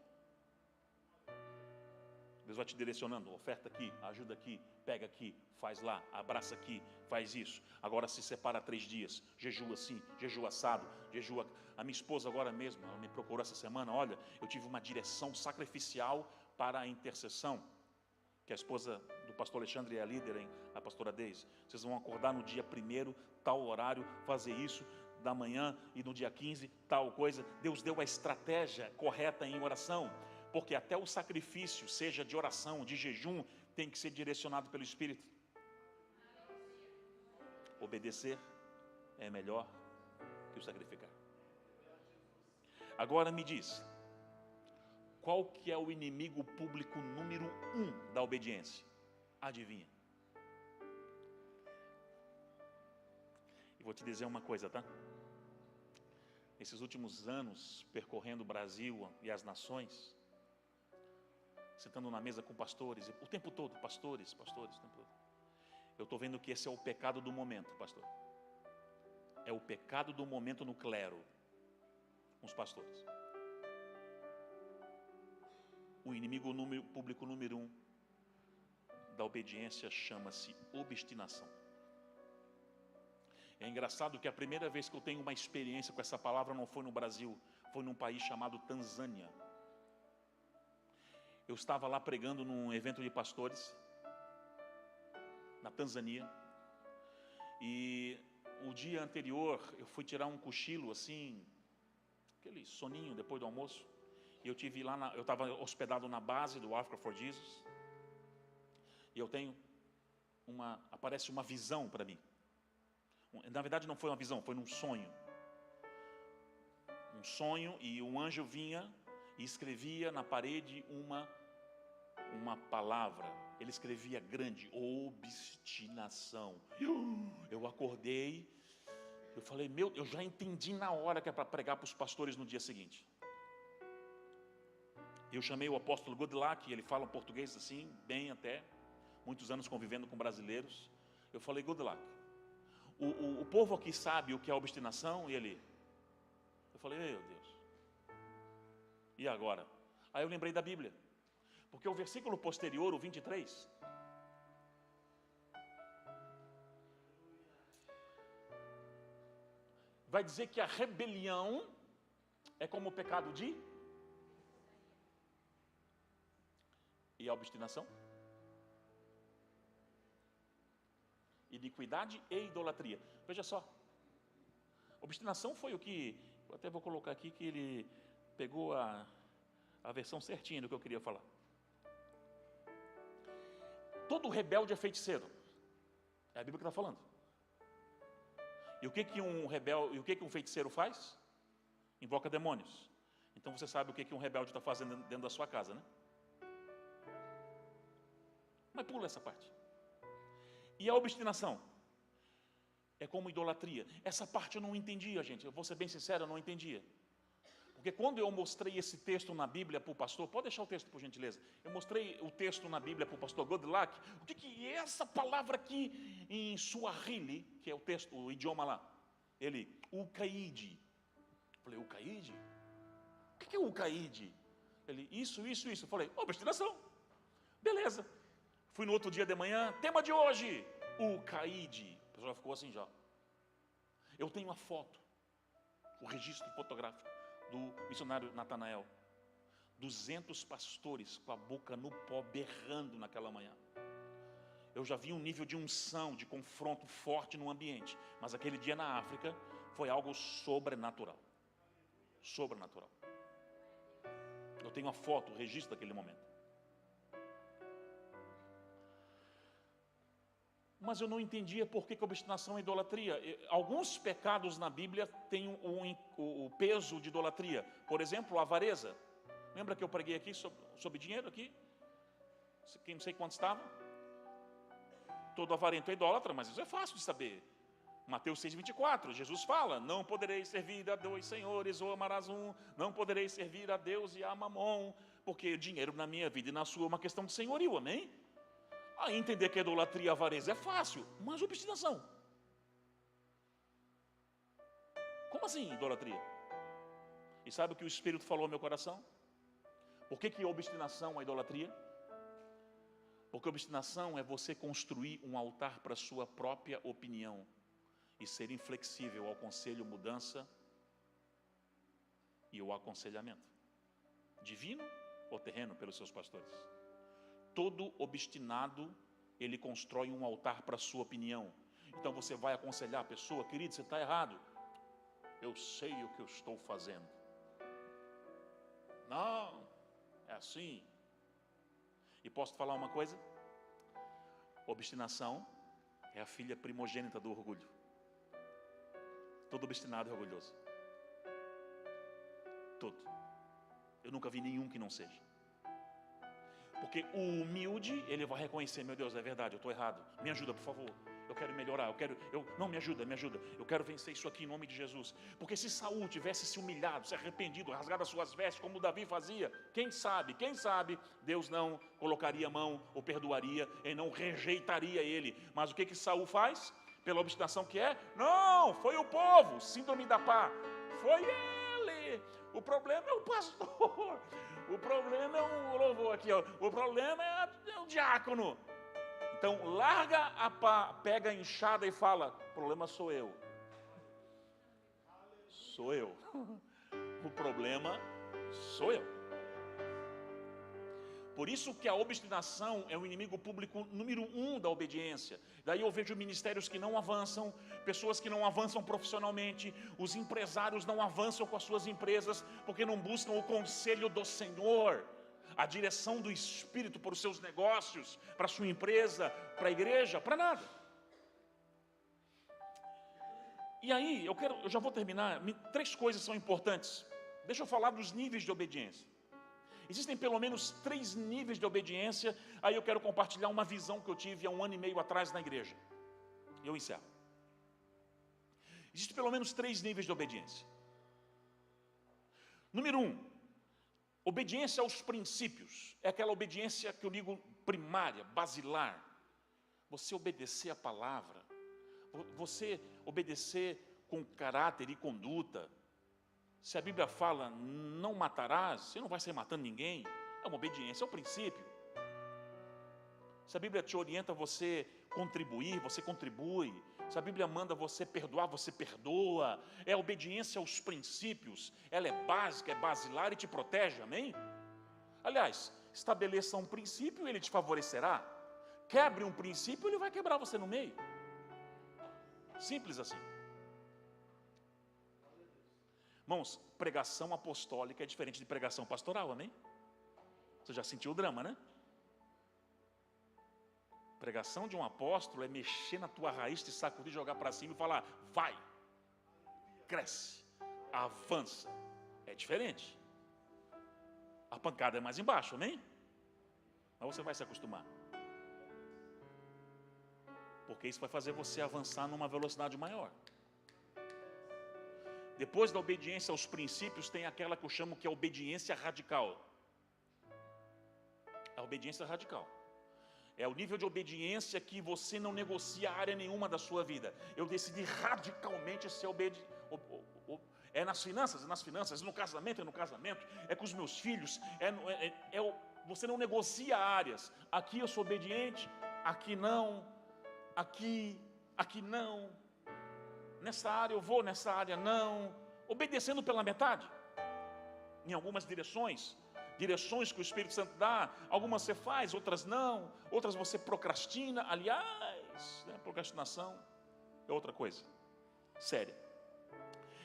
Deus vai te direcionando: oferta aqui, ajuda aqui, pega aqui, faz lá, abraça aqui, faz isso. Agora se separa 3 dias, jejua assim, jejua assado, jejua. A minha esposa agora mesmo, ela me procurou essa semana: olha, eu tive uma direção sacrificial para a intercessão, que a esposa do pastor Alexandre é a líder, a pastora Deise. Vocês vão acordar no dia 1º, tal horário, fazer isso, da manhã, e no dia 15, tal coisa. Deus deu a estratégia correta em oração, porque até o sacrifício, seja de oração, de jejum, tem que ser direcionado pelo Espírito. Obedecer é melhor que o sacrificar. Agora me diz, qual que é o inimigo público número 1 da obediência? Adivinha? E vou te dizer uma coisa, tá? Esses últimos anos, percorrendo o Brasil e as nações, sentando na mesa com pastores, o tempo todo, pastores, o tempo todo. Eu estou vendo que esse é o pecado do momento, pastor. É o pecado do momento no clero, com os pastores. O inimigo público número 1 da obediência chama-se obstinação. É engraçado que a primeira vez que eu tenho uma experiência com essa palavra não foi no Brasil, foi num país chamado Tanzânia. Eu estava lá pregando num evento de pastores, na Tanzânia, e o dia anterior eu fui tirar um cochilo assim, aquele soninho depois do almoço, e eu tive lá, eu estava hospedado na base do Africa for Jesus, e eu tenho aparece uma visão para mim. Na verdade não foi uma visão, foi num sonho. Um sonho, e um anjo vinha e escrevia na parede uma palavra. Ele escrevia grande: obstinação. Eu acordei, eu falei, eu já entendi na hora que é para pregar para os pastores no dia seguinte. Eu chamei o apóstolo Goodluck, ele fala português assim, bem até, muitos anos convivendo com brasileiros. Eu falei, Goodluck, o povo aqui sabe o que é obstinação? E ele, eu falei, meu Deus, e agora? Aí eu lembrei da Bíblia, porque o versículo posterior, o 23, vai dizer que a rebelião é como o pecado de... E a obstinação? Iniquidade e idolatria. Veja só. Obstinação foi o que... Eu até vou colocar aqui que ele pegou a versão certinha do que eu queria falar. Todo rebelde é feiticeiro. É a Bíblia que está falando. E o que um rebelde, e o que um feiticeiro faz? Invoca demônios. Então você sabe o que um rebelde está fazendo dentro da sua casa, né? Mas pula essa parte. E a obstinação? É como idolatria. Essa parte eu não entendia, gente. Eu vou ser bem sincero, eu não entendia. Porque quando eu mostrei esse texto na Bíblia para o pastor, pode deixar o texto por gentileza. Eu mostrei o texto na Bíblia para o pastor Goodluck. O que é essa palavra aqui em Swahili, que é o texto, o idioma lá? Ele, ukaide. Eu falei, ukaide? O que é ukaide? Ele, isso. Eu falei, obstinação. Beleza. Fui no outro dia de manhã, tema de hoje, ukaide. A pessoa ficou assim já. Eu tenho a foto, o registro fotográfico do missionário Natanael. 200 pastores com a boca no pó, berrando naquela manhã. Eu já vi um nível de unção, de confronto forte no ambiente. Mas aquele dia na África foi algo sobrenatural. Sobrenatural. Eu tenho a foto, o registro daquele momento. Mas eu não entendia por que obstinação é idolatria. Alguns pecados na Bíblia têm o peso de idolatria. Por exemplo, a avareza. Lembra que eu preguei aqui sobre dinheiro aqui? Quem não sei quanto estava? Todo avarento é idólatra, mas isso é fácil de saber. Mateus 6,24, Jesus fala, não podereis servir a dois senhores, ou amarás um, não podereis servir a Deus e a Mamon, porque dinheiro na minha vida e na sua é uma questão de senhorio, amém? Aí entender que a idolatria e a avareza é fácil, mas obstinação. Como assim idolatria? E sabe o que o Espírito falou ao meu coração? Por que obstinação é idolatria? Porque obstinação é você construir um altar para a sua própria opinião e ser inflexível ao conselho, mudança e ao aconselhamento. Divino ou terreno pelos seus pastores. Todo obstinado, ele constrói um altar para a sua opinião. Então você vai aconselhar a pessoa, querido, você está errado. Eu sei o que eu estou fazendo. Não, é assim. E posso te falar uma coisa? Obstinação é a filha primogênita do orgulho. Todo obstinado é orgulhoso. Todo. Eu nunca vi nenhum que não seja. Porque o humilde, ele vai reconhecer, meu Deus, é verdade, eu estou errado. Me ajuda, por favor. Eu quero melhorar, não, me ajuda. Eu quero vencer isso aqui em nome de Jesus. Porque se Saul tivesse se humilhado, se arrependido, rasgado as suas vestes, como Davi fazia, quem sabe, Deus não colocaria a mão ou perdoaria, e não rejeitaria ele. Mas o que Saul faz? Pela obstinação que é? Não, foi o povo, síndrome da pá. Foi ele. O problema é o pastor. O problema é o louvor aqui, ó. O problema é o diácono. Então, larga a pá, pega a enxada e fala, o problema sou eu. Sou eu. O problema sou eu. Por isso que a obstinação é o inimigo público número 1 da obediência. Daí eu vejo ministérios que não avançam, pessoas que não avançam profissionalmente, os empresários não avançam com as suas empresas, porque não buscam o conselho do Senhor. a direção do Espírito para os seus negócios, para a sua empresa, para a igreja, para nada. E aí, eu já vou terminar, 3 coisas são importantes. Deixa eu falar dos níveis de obediência. Existem pelo menos 3 níveis de obediência. Aí eu quero compartilhar uma visão que eu tive há 1 ano e meio atrás na igreja. E eu encerro. Existem pelo menos 3 níveis de obediência. Número 1, obediência aos princípios. É aquela obediência que eu digo primária, basilar. Você obedecer a palavra. Você obedecer com caráter e conduta. Se a Bíblia fala, não matarás, você não vai sair matando ninguém. É uma obediência ao princípio. Se a Bíblia te orienta a você contribuir, você contribui. Se a Bíblia manda você perdoar, você perdoa. É obediência aos princípios. Ela é básica, é basilar e te protege, amém? Aliás, estabeleça um princípio, ele te favorecerá. Quebre um princípio, ele vai quebrar você no meio. Simples assim. Irmãos, pregação apostólica é diferente de pregação pastoral, amém? Você já sentiu o drama, né? Pregação de um apóstolo é mexer na tua raiz, te sacudir, jogar para cima e falar, vai, cresce, avança. É diferente. A pancada é mais embaixo, amém? Mas você vai se acostumar. Porque isso vai fazer você avançar numa velocidade maior. Depois da obediência aos princípios, tem aquela que eu chamo que é a obediência radical. A obediência radical. É o nível de obediência que você não negocia área nenhuma da sua vida. Eu decidi radicalmente ser obediente. É nas finanças, no casamento, é com os meus filhos, você não negocia áreas. Aqui eu sou obediente, aqui não, aqui não. Nessa área eu vou, nessa área não. Obedecendo pela metade. Em algumas direções que o Espírito Santo dá, algumas você faz, outras não, outras você procrastina. Aliás, né, procrastinação é outra coisa séria.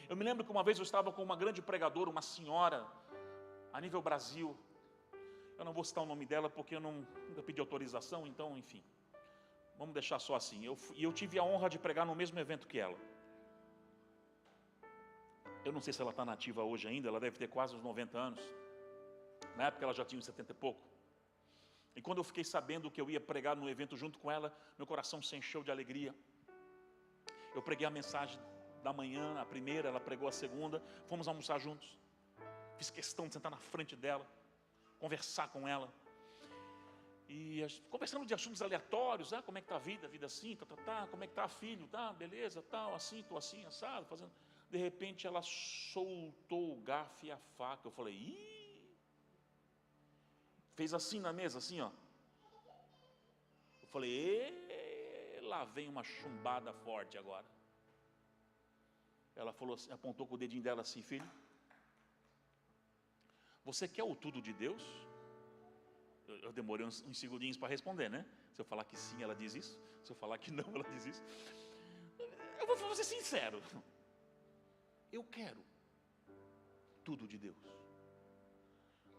Eu me lembro que uma vez eu estava com uma grande pregadora, uma senhora, a nível Brasil. Eu não vou citar o nome dela porque eu nunca pedi autorização, então, enfim, vamos deixar só assim. Eu tive a honra de pregar no mesmo evento que ela. Eu não sei se ela está nativa hoje ainda, ela deve ter quase uns 90 anos. Na época ela já tinha uns 70 e pouco. E quando eu fiquei sabendo que eu ia pregar no evento junto com ela, meu coração se encheu de alegria. Eu preguei a mensagem da manhã, a primeira, ela pregou a segunda, fomos almoçar juntos. Fiz questão de sentar na frente dela, conversar com ela. E conversando de assuntos aleatórios, como é que está a vida assim, como é que está filho, beleza, tal, assim, estou assim, assado, fazendo. De repente ela soltou o garfo e a faca. Eu falei, ih! Fez assim na mesa, assim, ó. Eu falei, lá vem uma chumbada forte agora. Ela falou assim, apontou com o dedinho dela assim, filho, você quer o tudo de Deus? Eu demorei uns segundinhos para responder, né? Se eu falar que sim, ela diz isso. Se eu falar que não, ela diz isso. Eu vou ser sincero. Eu quero tudo de Deus.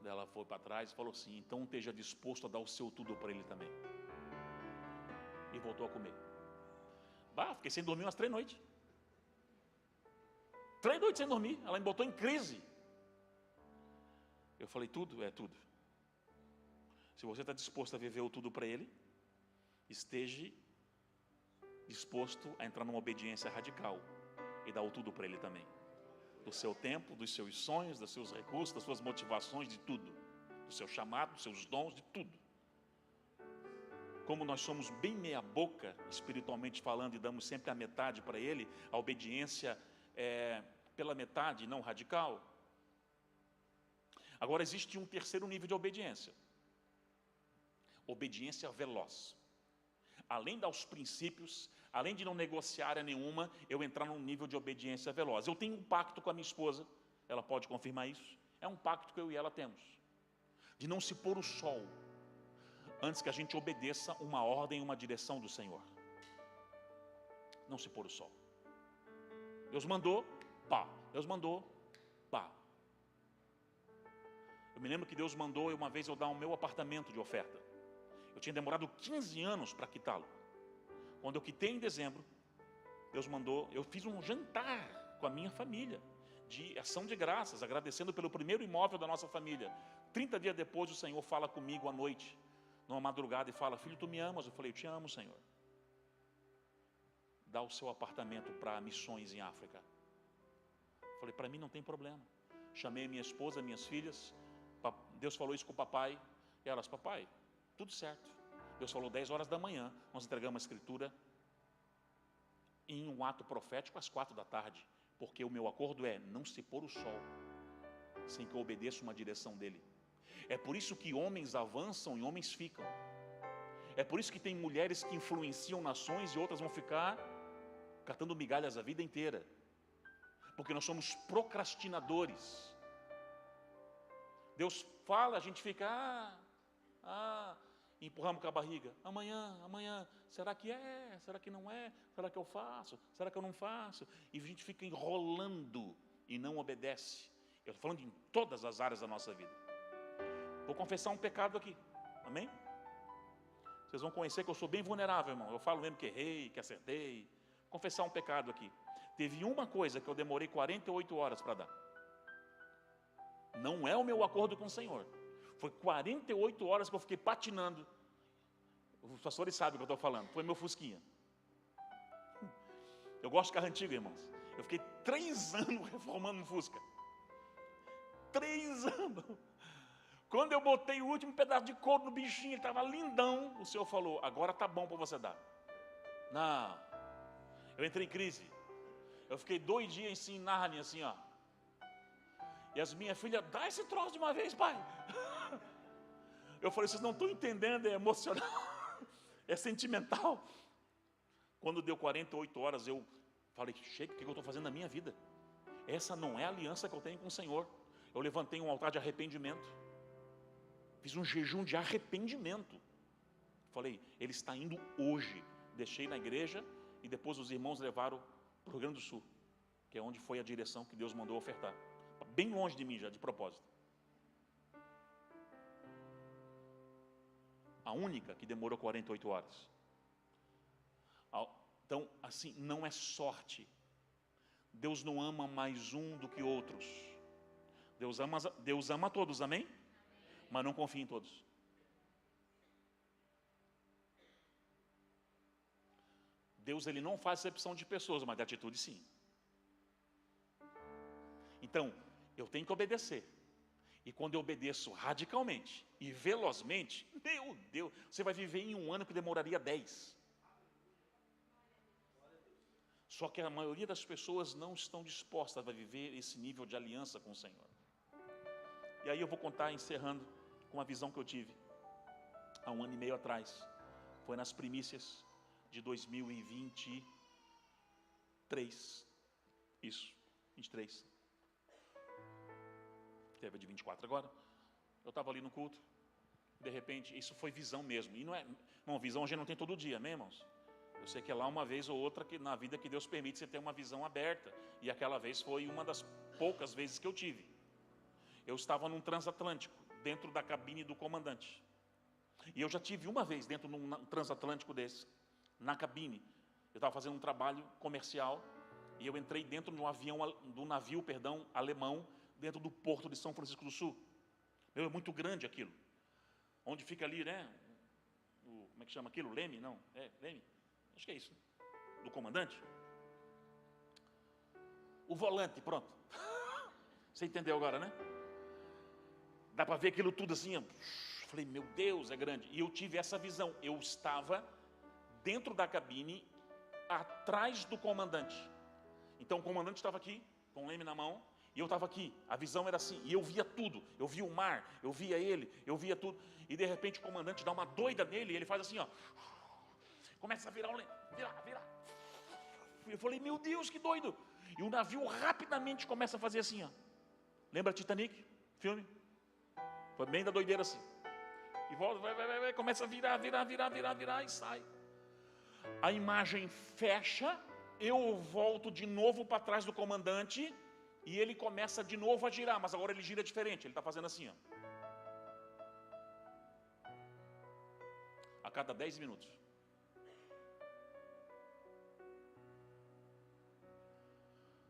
Ela foi para trás e falou assim, então esteja disposto a dar o seu tudo para Ele também. E voltou a comer. Fiquei sem dormir umas 3 noites. 3 noites sem dormir, ela me botou em crise. Eu falei, tudo é tudo. Se você está disposto a viver o tudo para Ele, esteja disposto a entrar numa obediência radical e dar o tudo para Ele também. Do seu tempo, dos seus sonhos, dos seus recursos, das suas motivações, de tudo. Do seu chamado, dos seus dons, de tudo. Como nós somos bem meia boca, espiritualmente falando, e damos sempre a metade para Ele, a obediência é pela metade, não radical. Agora existe um terceiro nível de obediência. Obediência veloz. Além dos princípios, além de não negociar área nenhuma, eu entrar num nível de obediência veloz. Eu tenho um pacto com a minha esposa, ela pode confirmar isso. É um pacto que eu e ela temos. De não se pôr o sol antes que a gente obedeça uma ordem, uma direção do Senhor. Não se pôr o sol. Deus mandou, pá. Deus mandou, pá. Eu me lembro que Deus mandou uma vez eu dar o meu apartamento de oferta. Eu tinha demorado 15 anos para quitá-lo. Quando eu quitei em dezembro, Deus mandou, eu fiz um jantar com a minha família, de ação de graças, agradecendo pelo primeiro imóvel da nossa família. 30 dias depois, o Senhor fala comigo à noite, numa madrugada, e fala: filho, tu me amas? Eu falei: eu te amo, Senhor. Dá o seu apartamento para missões em África. Eu falei: para mim não tem problema. Chamei minha esposa, minhas filhas. Deus falou isso com o papai. E elas: papai, tudo certo. Deus falou 10 horas da manhã, nós entregamos a escritura em um ato profético às 4 da tarde, porque o meu acordo é não se pôr o sol sem que eu obedeça uma direção dele. É por isso que homens avançam e homens ficam. É por isso que tem mulheres que influenciam nações e outras vão ficar catando migalhas a vida inteira, porque nós somos procrastinadores. Deus fala, a gente fica empurramos com a barriga, amanhã, será que é? Será que não é? Será que eu faço? Será que eu não faço? E a gente fica enrolando e não obedece. Eu estou falando em todas as áreas da nossa vida. Vou confessar um pecado aqui, amém? Vocês vão conhecer que eu sou bem vulnerável, irmão. Eu falo mesmo que errei, que acertei. Vou confessar um pecado aqui. Teve uma coisa que eu demorei 48 horas para dar. Não é o meu acordo com o Senhor. Foi 48 horas que eu fiquei patinando. Os pastores sabem o que eu estou falando. Foi meu Fusquinha. Eu gosto de carro antigo, irmãos. Eu fiquei 3 anos reformando um Fusca. 3 anos. Quando eu botei o último pedaço de couro no bichinho, ele estava lindão. O Senhor falou: agora está bom para você dar. Não. Eu entrei em crise. Eu fiquei 2 dias em Nárnia, assim, ó. E as minhas filhas: dá esse troço de uma vez, pai. Eu falei: vocês não estão entendendo, é emocional, é sentimental. Quando deu 48 horas, eu falei: chega, o que eu estou fazendo na minha vida? Essa não é a aliança que eu tenho com o Senhor. Eu levantei um altar de arrependimento. Fiz um jejum de arrependimento. Falei: ele está indo hoje. Deixei na igreja e depois os irmãos levaram para o Rio Grande do Sul, que é onde foi a direção que Deus mandou ofertar. Bem longe de mim já, de propósito. A única que demorou 48 horas. Então, assim, não é sorte. Deus não ama mais um do que outros. Deus ama todos, amém? Mas não confia em todos. Deus, ele não faz acepção de pessoas, mas de atitude sim. Então, eu tenho que obedecer. E quando eu obedeço radicalmente e velozmente, meu Deus, você vai viver em um ano que demoraria 10. Só que a maioria das pessoas não estão dispostas a viver esse nível de aliança com o Senhor. E aí eu vou contar, encerrando, com uma visão que eu tive há 1 ano e meio atrás. Foi nas primícias de 2023. Isso, 23. Teve a de 24 agora. Eu estava ali no culto. De repente, isso foi visão mesmo. E não é, não, visão a gente não tem todo dia, amém, irmãos? Eu sei que é lá uma vez ou outra que na vida que Deus permite você ter uma visão aberta. E aquela vez foi uma das poucas vezes que eu tive. Eu estava num transatlântico, dentro da cabine do comandante. E eu já tive uma vez dentro de um transatlântico desse, na cabine. Eu estava fazendo um trabalho comercial e eu entrei dentro do navio alemão, dentro do porto de São Francisco do Sul. É muito grande aquilo. Onde fica ali, né? Como é que chama aquilo? Leme? Não, Leme. Acho que é isso. Do comandante. O volante, pronto. Você entendeu agora, né? Dá para ver aquilo tudo assim. Falei: meu Deus, é grande. E eu tive essa visão. Eu estava dentro da cabine, atrás do comandante. Então o comandante estava aqui, com o leme na mão, e eu estava aqui. A visão era assim, e eu via tudo. Eu via o mar, eu via ele, eu via tudo. E de repente o comandante dá uma doida nele, e ele faz assim, ó. Começa a virar o leme, virar. Eu falei: meu Deus, que doido. E o navio rapidamente começa a fazer assim, ó. Lembra Titanic? Filme? Foi bem da doideira assim. E volta, vai, começa a virar e sai. A imagem fecha, eu volto de novo para trás do comandante e ele começa de novo a girar, mas agora ele gira diferente, ele está fazendo assim, ó. cada 10 minutos.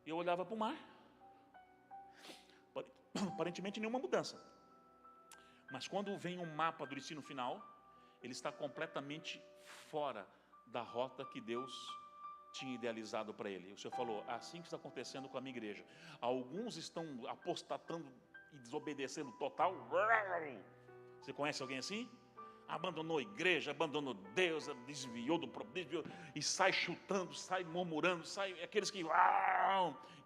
E eu olhava para o mar. Aparentemente nenhuma mudança. Mas quando vem um mapa do destino final, ele está completamente fora da rota que Deus tinha idealizado para ele. O Senhor falou, assim que está acontecendo com a minha igreja. Alguns estão apostatando e desobedecendo total. Você conhece alguém assim? Abandonou a igreja, abandonou Deus, desviou do desviou, e sai chutando, sai murmurando, sai aqueles que...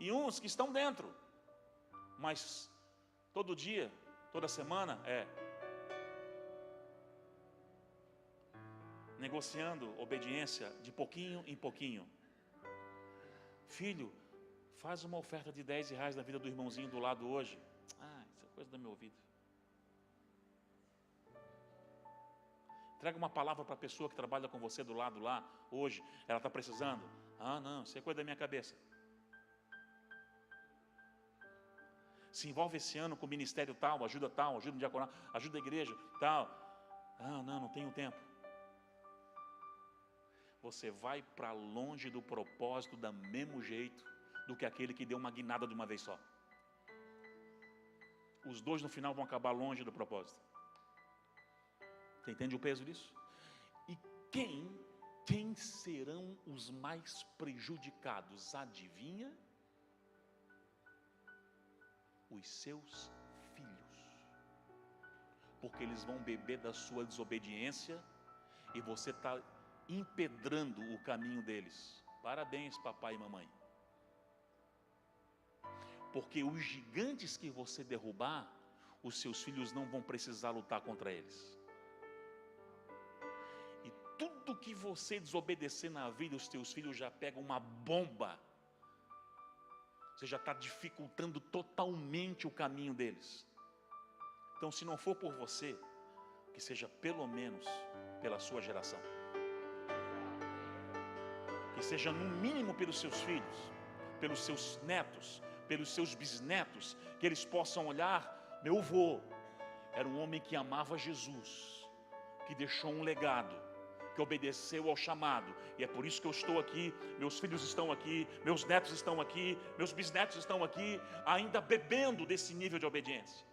E uns que estão dentro. Mas todo dia, toda semana, negociando obediência de pouquinho em pouquinho. Filho, faz uma oferta de R$10 na vida do irmãozinho do lado hoje. Isso é coisa do meu ouvido. Entrega uma palavra para a pessoa que trabalha com você do lado lá, hoje. Ela está precisando. Não, isso é coisa da minha cabeça. Se envolve esse ano com o ministério tal, ajuda no diaconato, ajuda a igreja, tal. Não tenho tempo. Você vai para longe do propósito do mesmo jeito do que aquele que deu uma guinada de uma vez só. Os dois no final vão acabar longe do propósito. Você entende o peso disso? E quem serão os mais prejudicados? Adivinha? Os seus filhos. Porque eles vão beber da sua desobediência e você está empedrando o caminho deles. Parabéns, papai e mamãe. Porque os gigantes que você derrubar, os seus filhos não vão precisar lutar contra eles. E tudo que você desobedecer na vida, os teus filhos já pegam uma bomba. Você já está dificultando totalmente o caminho deles. Então, se não for por você, que seja pelo menos pela sua geração. Que seja no mínimo pelos seus filhos, pelos seus netos, pelos seus bisnetos, que eles possam olhar, meu avô era um homem que amava Jesus, que deixou um legado, que obedeceu ao chamado, e é por isso que eu estou aqui, meus filhos estão aqui, meus netos estão aqui, meus bisnetos estão aqui, ainda bebendo desse nível de obediência.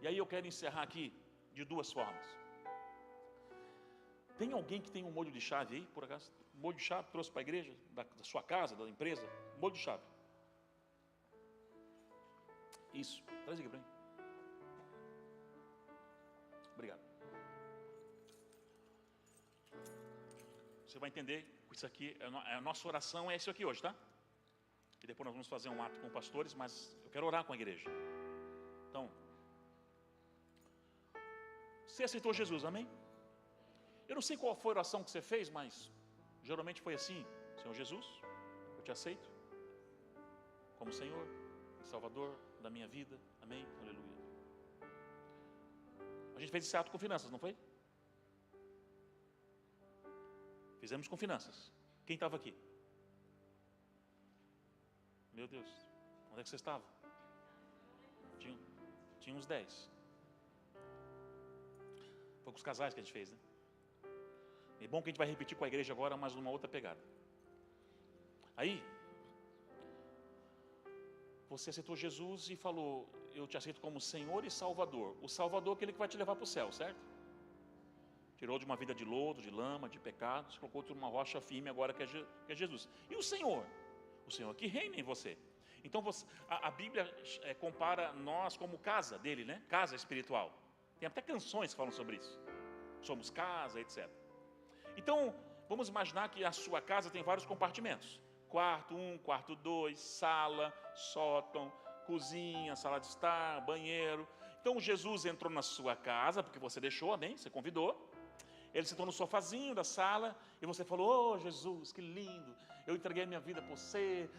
E aí eu quero encerrar aqui de duas formas. Tem alguém que tem um molho de chave aí, por acaso? Um molho de chave trouxe para a igreja, da sua casa, da empresa? Um molho de chave. Isso, traz aqui para mim. Obrigado. Você vai entender que isso aqui, a nossa oração é isso aqui hoje, tá? E depois nós vamos fazer um ato com pastores, mas eu quero orar com a igreja. Então, você aceitou Jesus, amém? Eu não sei qual foi a oração que você fez, mas geralmente foi assim: Senhor Jesus, eu te aceito como Senhor e Salvador da minha vida, amém, aleluia. A gente fez esse ato com finanças, não foi? Fizemos com finanças. Quem estava aqui? Meu Deus, onde é que você estava? Tinha uns 10. Foi com os casais que a gente fez, né? É bom que a gente vai repetir com a igreja agora, mas numa outra pegada. Aí, você aceitou Jesus e falou: eu te aceito como Senhor e Salvador. O Salvador é aquele que vai te levar para o céu, certo? Tirou de uma vida de lodo, de lama, de pecados, colocou tudo numa rocha firme agora que é Jesus. E o Senhor? O Senhor que reina em você. Então a Bíblia compara nós como casa dele, né? Casa espiritual. Tem até canções que falam sobre isso. Somos casa, etc. Então, vamos imaginar que a sua casa tem vários compartimentos. Quarto 1, quarto 2, sala, sótão, cozinha, sala de estar, banheiro. Então, Jesus entrou na sua casa, porque você deixou, amém? Você convidou. Ele sentou no sofazinho da sala e você falou: oh, Jesus, que lindo, eu entreguei a minha vida por você,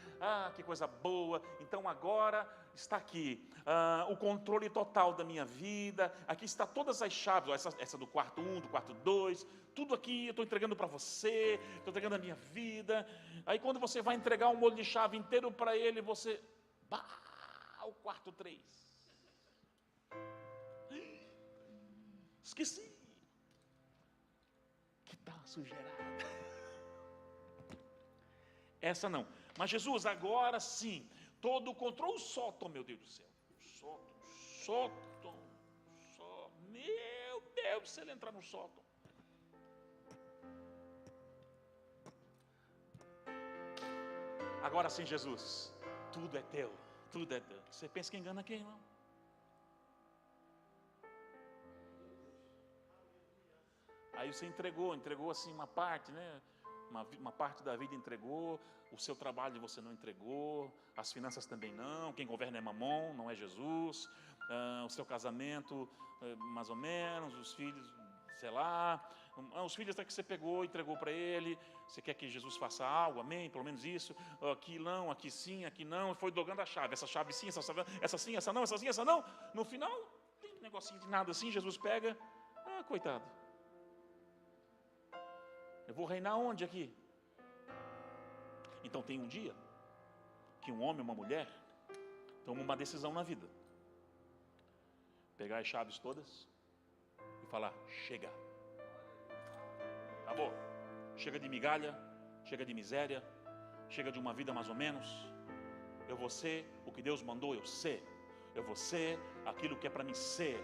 que coisa boa. Então agora está aqui o controle total da minha vida. Aqui está todas as chaves, essa do quarto 1, do quarto 2, tudo aqui eu estou entregando para você, estou entregando a minha vida. Aí quando você vai entregar um molho de chave inteiro para ele, você, o quarto 3. esqueci. Que tá sujeirada. Essa não. Mas Jesus, agora sim, todo o controle, Sótom, meu Deus do céu. Sótom. Meu Deus, se ele entrar no Sótom. Agora sim, Jesus, tudo é teu, tudo é teu. Você pensa que engana quem, irmão? Aí você entregou assim uma parte, né? Uma parte da vida entregou, o seu trabalho você não entregou, as finanças também não, quem governa é Mamon, não é Jesus, o seu casamento, mais ou menos, os filhos, sei lá, os filhos até que você pegou, entregou para ele, você quer que Jesus faça algo, amém, pelo menos isso, aqui não, aqui sim, aqui não, foi jogando a chave, essa chave sim, essa sim, essa não, essa sim, essa não, no final, tem um negocinho de nada assim, Jesus pega, coitado. Eu vou reinar onde aqui? Então tem um dia que um homem e uma mulher tomam uma decisão na vida. Pegar as chaves todas e falar, chega. Acabou. Chega de migalha, chega de miséria, chega de uma vida mais ou menos. Eu vou ser o que Deus mandou eu ser. Eu vou ser aquilo que é para mim ser.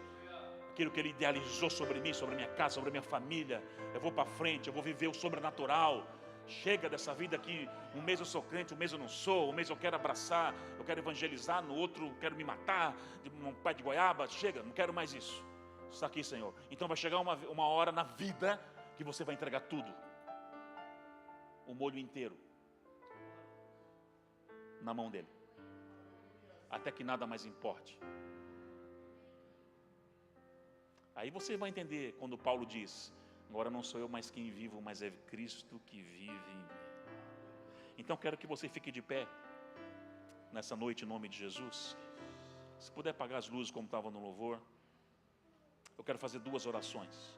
Aquilo que Ele idealizou sobre mim, sobre a minha casa, sobre a minha família. Eu vou para frente, eu vou viver o sobrenatural. Chega dessa vida que um mês eu sou crente, um mês eu não sou, um mês eu quero abraçar, eu quero evangelizar, no outro eu quero me matar, de um pé de goiaba. Chega, não quero mais isso. Está aqui, Senhor. Então vai chegar uma hora na vida que você vai entregar tudo. O molho inteiro na mão dele. Até que nada mais importe. Aí você vai entender quando Paulo diz, agora não sou eu mais quem vivo, mas é Cristo que vive em mim. Então quero que você fique de pé nessa noite em nome de Jesus. Se puder apagar as luzes como estava no louvor. Eu quero fazer 2 orações.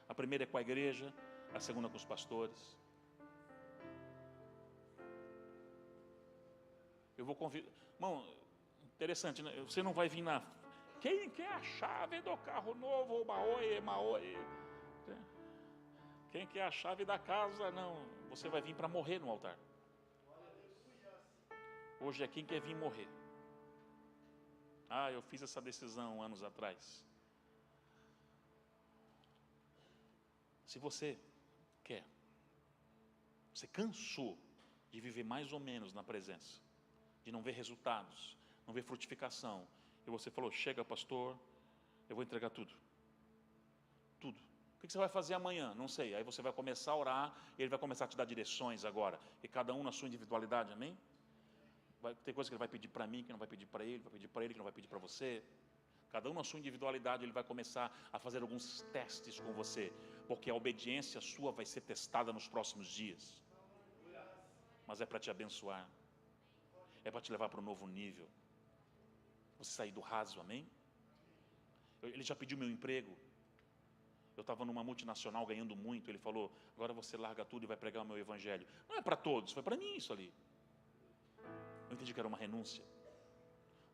A primeira é com a igreja, a segunda com os pastores. Eu vou convidar. Irmão, interessante, né? Você não vai vir na... Quem quer a chave do carro novo? Maoi. Quem quer a chave da casa? Não. Você vai vir para morrer no altar. Hoje é quem quer vir morrer. Eu fiz essa decisão anos atrás. Se você quer, você cansou de viver mais ou menos na presença, de não ver resultados, não ver frutificação, e você falou, chega pastor, eu vou entregar tudo. Tudo. O que você vai fazer amanhã? Não sei. Aí você vai começar a orar, e Ele vai começar a te dar direções agora, e cada um na sua individualidade, amém? Vai ter coisa que Ele vai pedir para mim, que não vai pedir para Ele, vai pedir para Ele, que não vai pedir para você. Cada um na sua individualidade, Ele vai começar a fazer alguns testes com você, porque a obediência sua vai ser testada nos próximos dias. Mas é para te abençoar, é para te levar para um novo nível. Você sair do raso, amém? Ele já pediu meu emprego. Eu estava numa multinacional ganhando muito. Ele falou, agora você larga tudo e vai pregar o meu evangelho. Não é para todos, foi para mim isso ali. Eu entendi que era uma renúncia.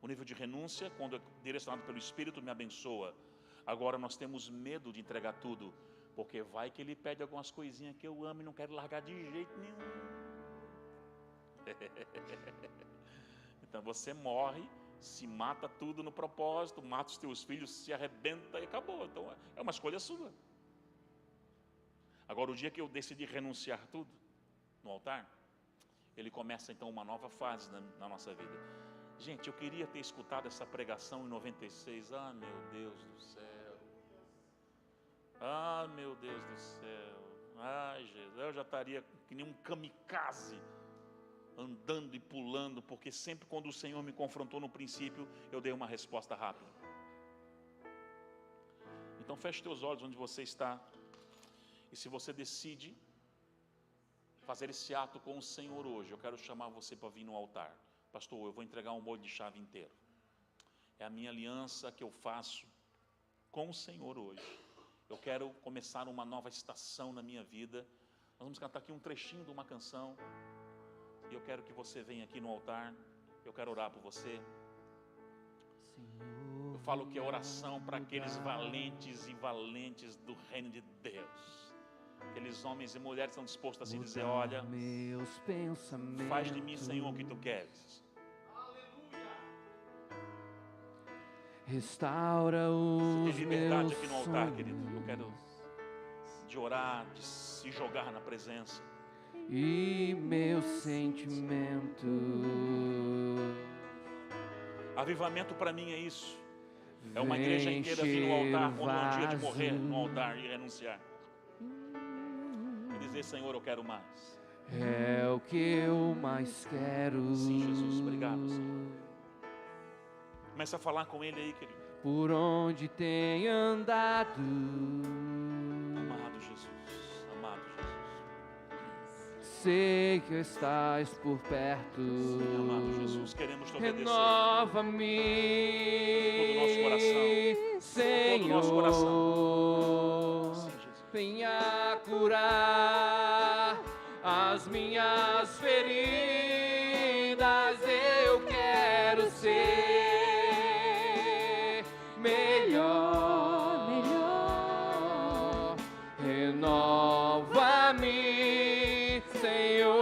O nível de renúncia, quando é direcionado pelo Espírito, me abençoa. Agora nós temos medo de entregar tudo, porque vai que Ele pede algumas coisinhas que eu amo e não quero largar de jeito nenhum. Então você morre, se mata tudo no propósito, mata os teus filhos, se arrebenta e acabou. Então é uma escolha sua. Agora o dia que eu decidi renunciar tudo no altar, Ele começa então uma nova fase na nossa vida. Gente, eu queria ter escutado essa pregação em 96. Meu Deus do céu. Meu Deus do céu. Jesus, eu já estaria que nem um kamikaze, andando e pulando, porque sempre quando o Senhor me confrontou no princípio, eu dei uma resposta rápida. Então feche teus olhos onde você está. E se você decide fazer esse ato com o Senhor hoje, eu quero chamar você para vir no altar. Pastor, eu vou entregar um molho de chave inteiro. É a minha aliança que eu faço com o Senhor hoje. Eu quero começar uma nova estação na minha vida. Nós vamos cantar aqui um trechinho de uma canção. E eu quero que você venha aqui no altar. Eu quero orar por você. Eu falo que é oração para aqueles valentes e valentes do reino de Deus. Aqueles homens e mulheres que estão dispostos a se dizer: olha, faz de mim, Senhor, o que tu queres. Restaura os Você tem liberdade meus aqui no altar, sonhos. querido. Eu quero de orar, de se jogar na presença. E meus sentimentos. Avivamento para mim é isso. É uma igreja inteira vir no altar quando é um dia de morrer no altar e renunciar. E dizer: Senhor, eu quero mais. É o que eu mais quero. Sim, Jesus, obrigado, Senhor. Começa a falar com Ele aí, querido. Por onde tem andado. Amado Jesus, amado Jesus. Sei que estás por perto. Sim, amado Jesus, queremos te obedecer. Renova-me, Todo o nosso coração. Senhor. Todo o nosso coração. Sim, Jesus. Venha curar as minhas feridas. Eu quero ser melhor, melhor. Renova-me, Senhor.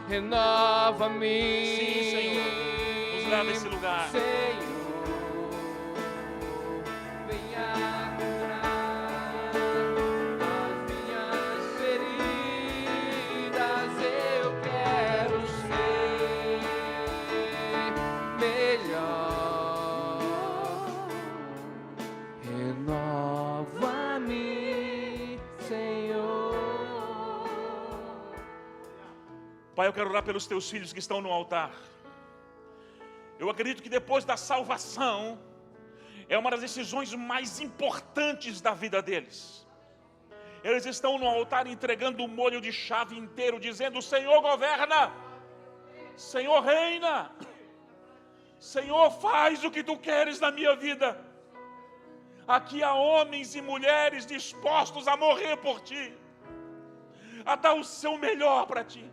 Renova-me. Sim, Senhor. Nos leva a esse lugar. Senhor, venha curar as minhas feridas. Eu quero ser melhor. Renova-me, Senhor. Pai, eu quero orar pelos teus filhos que estão no altar. Eu acredito que depois da salvação é uma das decisões mais importantes da vida deles. Eles estão no altar entregando o molho de chave inteiro, dizendo: Senhor, governa, Senhor, reina, Senhor, faz o que tu queres na minha vida. Aqui há homens e mulheres dispostos a morrer por ti, a dar o seu melhor para ti,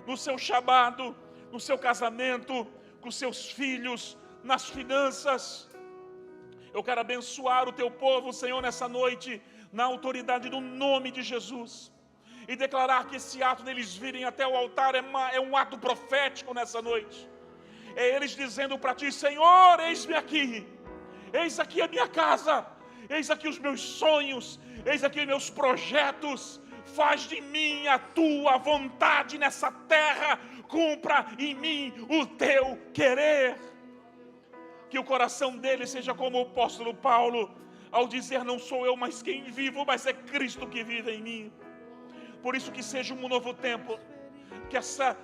no seu chamado, no seu casamento, com seus filhos, nas finanças. Eu quero abençoar o teu povo, Senhor, nessa noite, na autoridade do nome de Jesus, e declarar que esse ato deles virem até o altar é um ato profético nessa noite. É eles dizendo para ti: Senhor, eis-me aqui, eis aqui a minha casa, eis aqui os meus sonhos, eis aqui os meus projetos. Faz de mim a tua vontade nessa terra, cumpra em mim o teu querer. Que o coração dele seja como o apóstolo Paulo, ao dizer: não sou eu mais quem vivo, mas é Cristo que vive em mim. Por isso que seja um novo tempo, que essas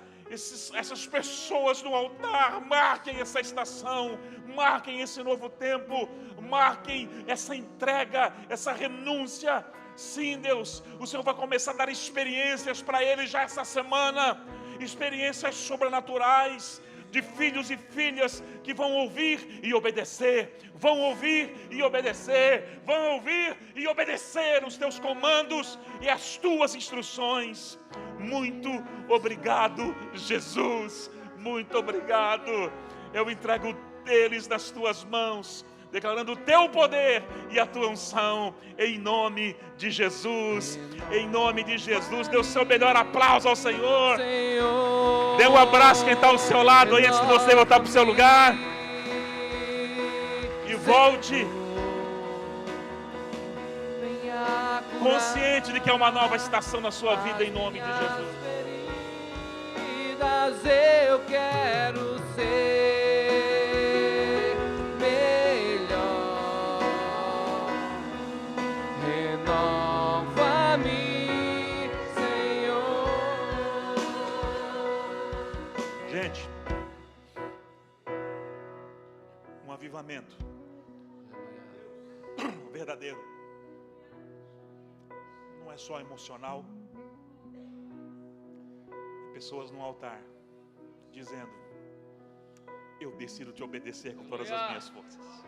pessoas no altar marquem essa estação, marquem esse novo tempo, marquem essa entrega, essa renúncia. Sim, Deus, o Senhor vai começar a dar experiências para eles já essa semana, experiências sobrenaturais, de filhos e filhas que vão ouvir e obedecer, vão ouvir e obedecer, vão ouvir e obedecer os teus comandos e as tuas instruções. Muito obrigado, Jesus, muito obrigado. Eu entrego eles nas tuas mãos, declarando o teu poder e a tua unção, em nome de Jesus, em nome de Jesus. Dê o seu melhor aplauso ao Senhor. Dê um abraço quem está ao seu lado aí, antes de você voltar para o seu lugar. E volte consciente de que é uma nova estação na sua vida, em nome de Jesus. Eu quero ser melhor. Renova-me, Senhor. Gente, um avivamento verdadeiro não é só emocional. Pessoas no altar dizendo: eu decido te obedecer com todas as minhas forças.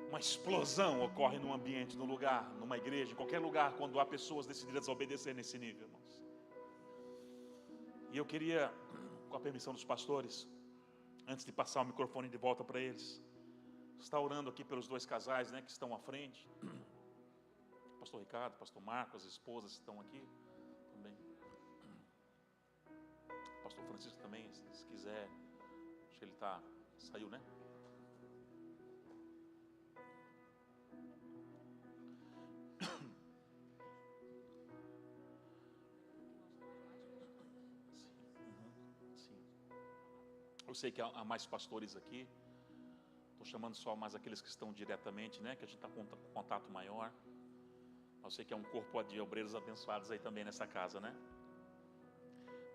Uma explosão ocorre num ambiente, num lugar, numa igreja, em qualquer lugar, quando há pessoas decididas a obedecer nesse nível, irmãos. E eu queria, com a permissão dos pastores, antes de passar o microfone de volta para eles, está orando aqui pelos dois casais, né, que estão à frente. Pastor Ricardo, Pastor Marcos, as esposas estão aqui também. Pastor Francisco também, se quiser. Acho que ele saiu, né? Sim. Eu sei que há mais pastores aqui. Estou chamando só mais aqueles que estão diretamente, né? Que a gente está com contato maior. Eu sei que é um corpo de obreiros abençoados aí também nessa casa, né?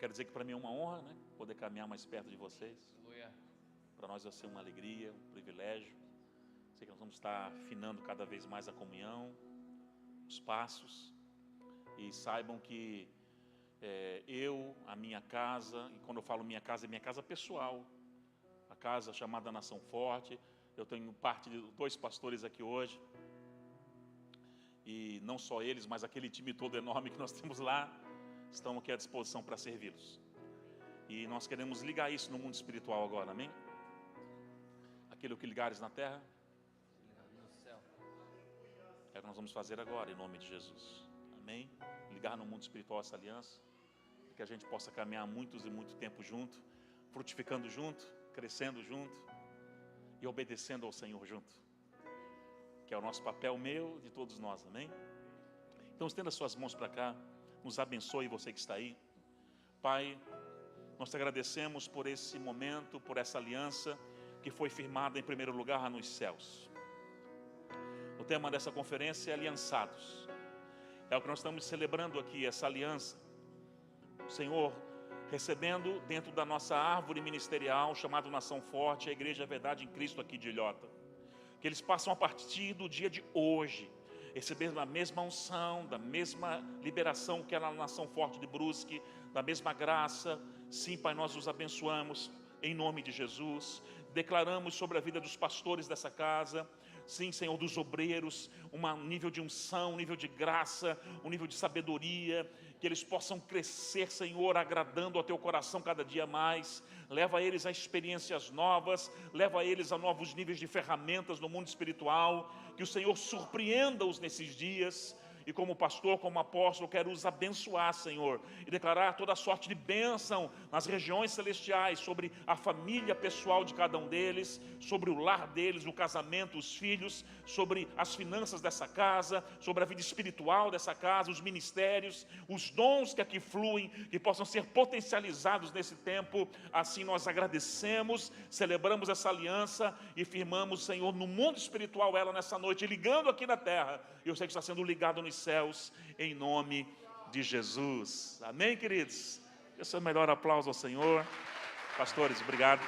Quero dizer que para mim é uma honra, né? Poder caminhar mais perto de vocês. Para nós vai ser uma alegria, um privilégio. Sei que nós vamos estar afinando cada vez mais a comunhão, os passos. E saibam que eu, a minha casa, e quando eu falo minha casa, é minha casa pessoal. A casa chamada Nação Forte. Eu tenho parte de 2 pastores aqui hoje. E não só eles, mas aquele time todo enorme que nós temos lá, estão aqui à disposição para servi-los. E nós queremos ligar isso no mundo espiritual agora, amém? Aquilo que ligares na terra, No céu. é o que nós vamos fazer agora, em nome de Jesus, amém? Ligar no mundo espiritual essa aliança, que a gente possa caminhar muitos e muito tempo junto, frutificando junto, crescendo junto e obedecendo ao Senhor junto, que é o nosso papel, meu, de todos nós, amém? Então estenda suas mãos para cá, nos abençoe você que está aí. Pai, nós te agradecemos por esse momento, por essa aliança que foi firmada em primeiro lugar nos céus. O tema dessa conferência é aliançados. É o que nós estamos celebrando aqui, essa aliança. O Senhor recebendo dentro da nossa árvore ministerial, chamada Nação Forte, a Igreja Verdade em Cristo aqui de Ilhota. Que eles passam a partir do dia de hoje, receber da mesma unção, da mesma liberação que era na Nação Forte de Brusque, da mesma graça. Sim, Pai, nós os abençoamos em nome de Jesus. Declaramos sobre a vida dos pastores dessa casa, sim, Senhor, dos obreiros, um nível de unção, um nível de graça, um nível de sabedoria, que eles possam crescer, Senhor, agradando ao Teu coração cada dia mais. Leva eles a experiências novas, leva eles a novos níveis de ferramentas no mundo espiritual, que o Senhor surpreenda-os nesses dias. E como pastor, como apóstolo, quero os abençoar, Senhor, e declarar toda sorte de bênção nas regiões celestiais, sobre a família pessoal de cada um deles, sobre o lar deles, o casamento, os filhos, sobre as finanças dessa casa, sobre a vida espiritual dessa casa, os ministérios, os dons que aqui fluem, que possam ser potencializados nesse tempo. Assim nós agradecemos, celebramos essa aliança e firmamos, Senhor, no mundo espiritual ela nessa noite, ligando aqui na terra. Eu sei que está sendo ligado nos céus, em nome de Jesus. Amém, queridos? Esse é o melhor aplauso ao Senhor. Pastores, obrigado.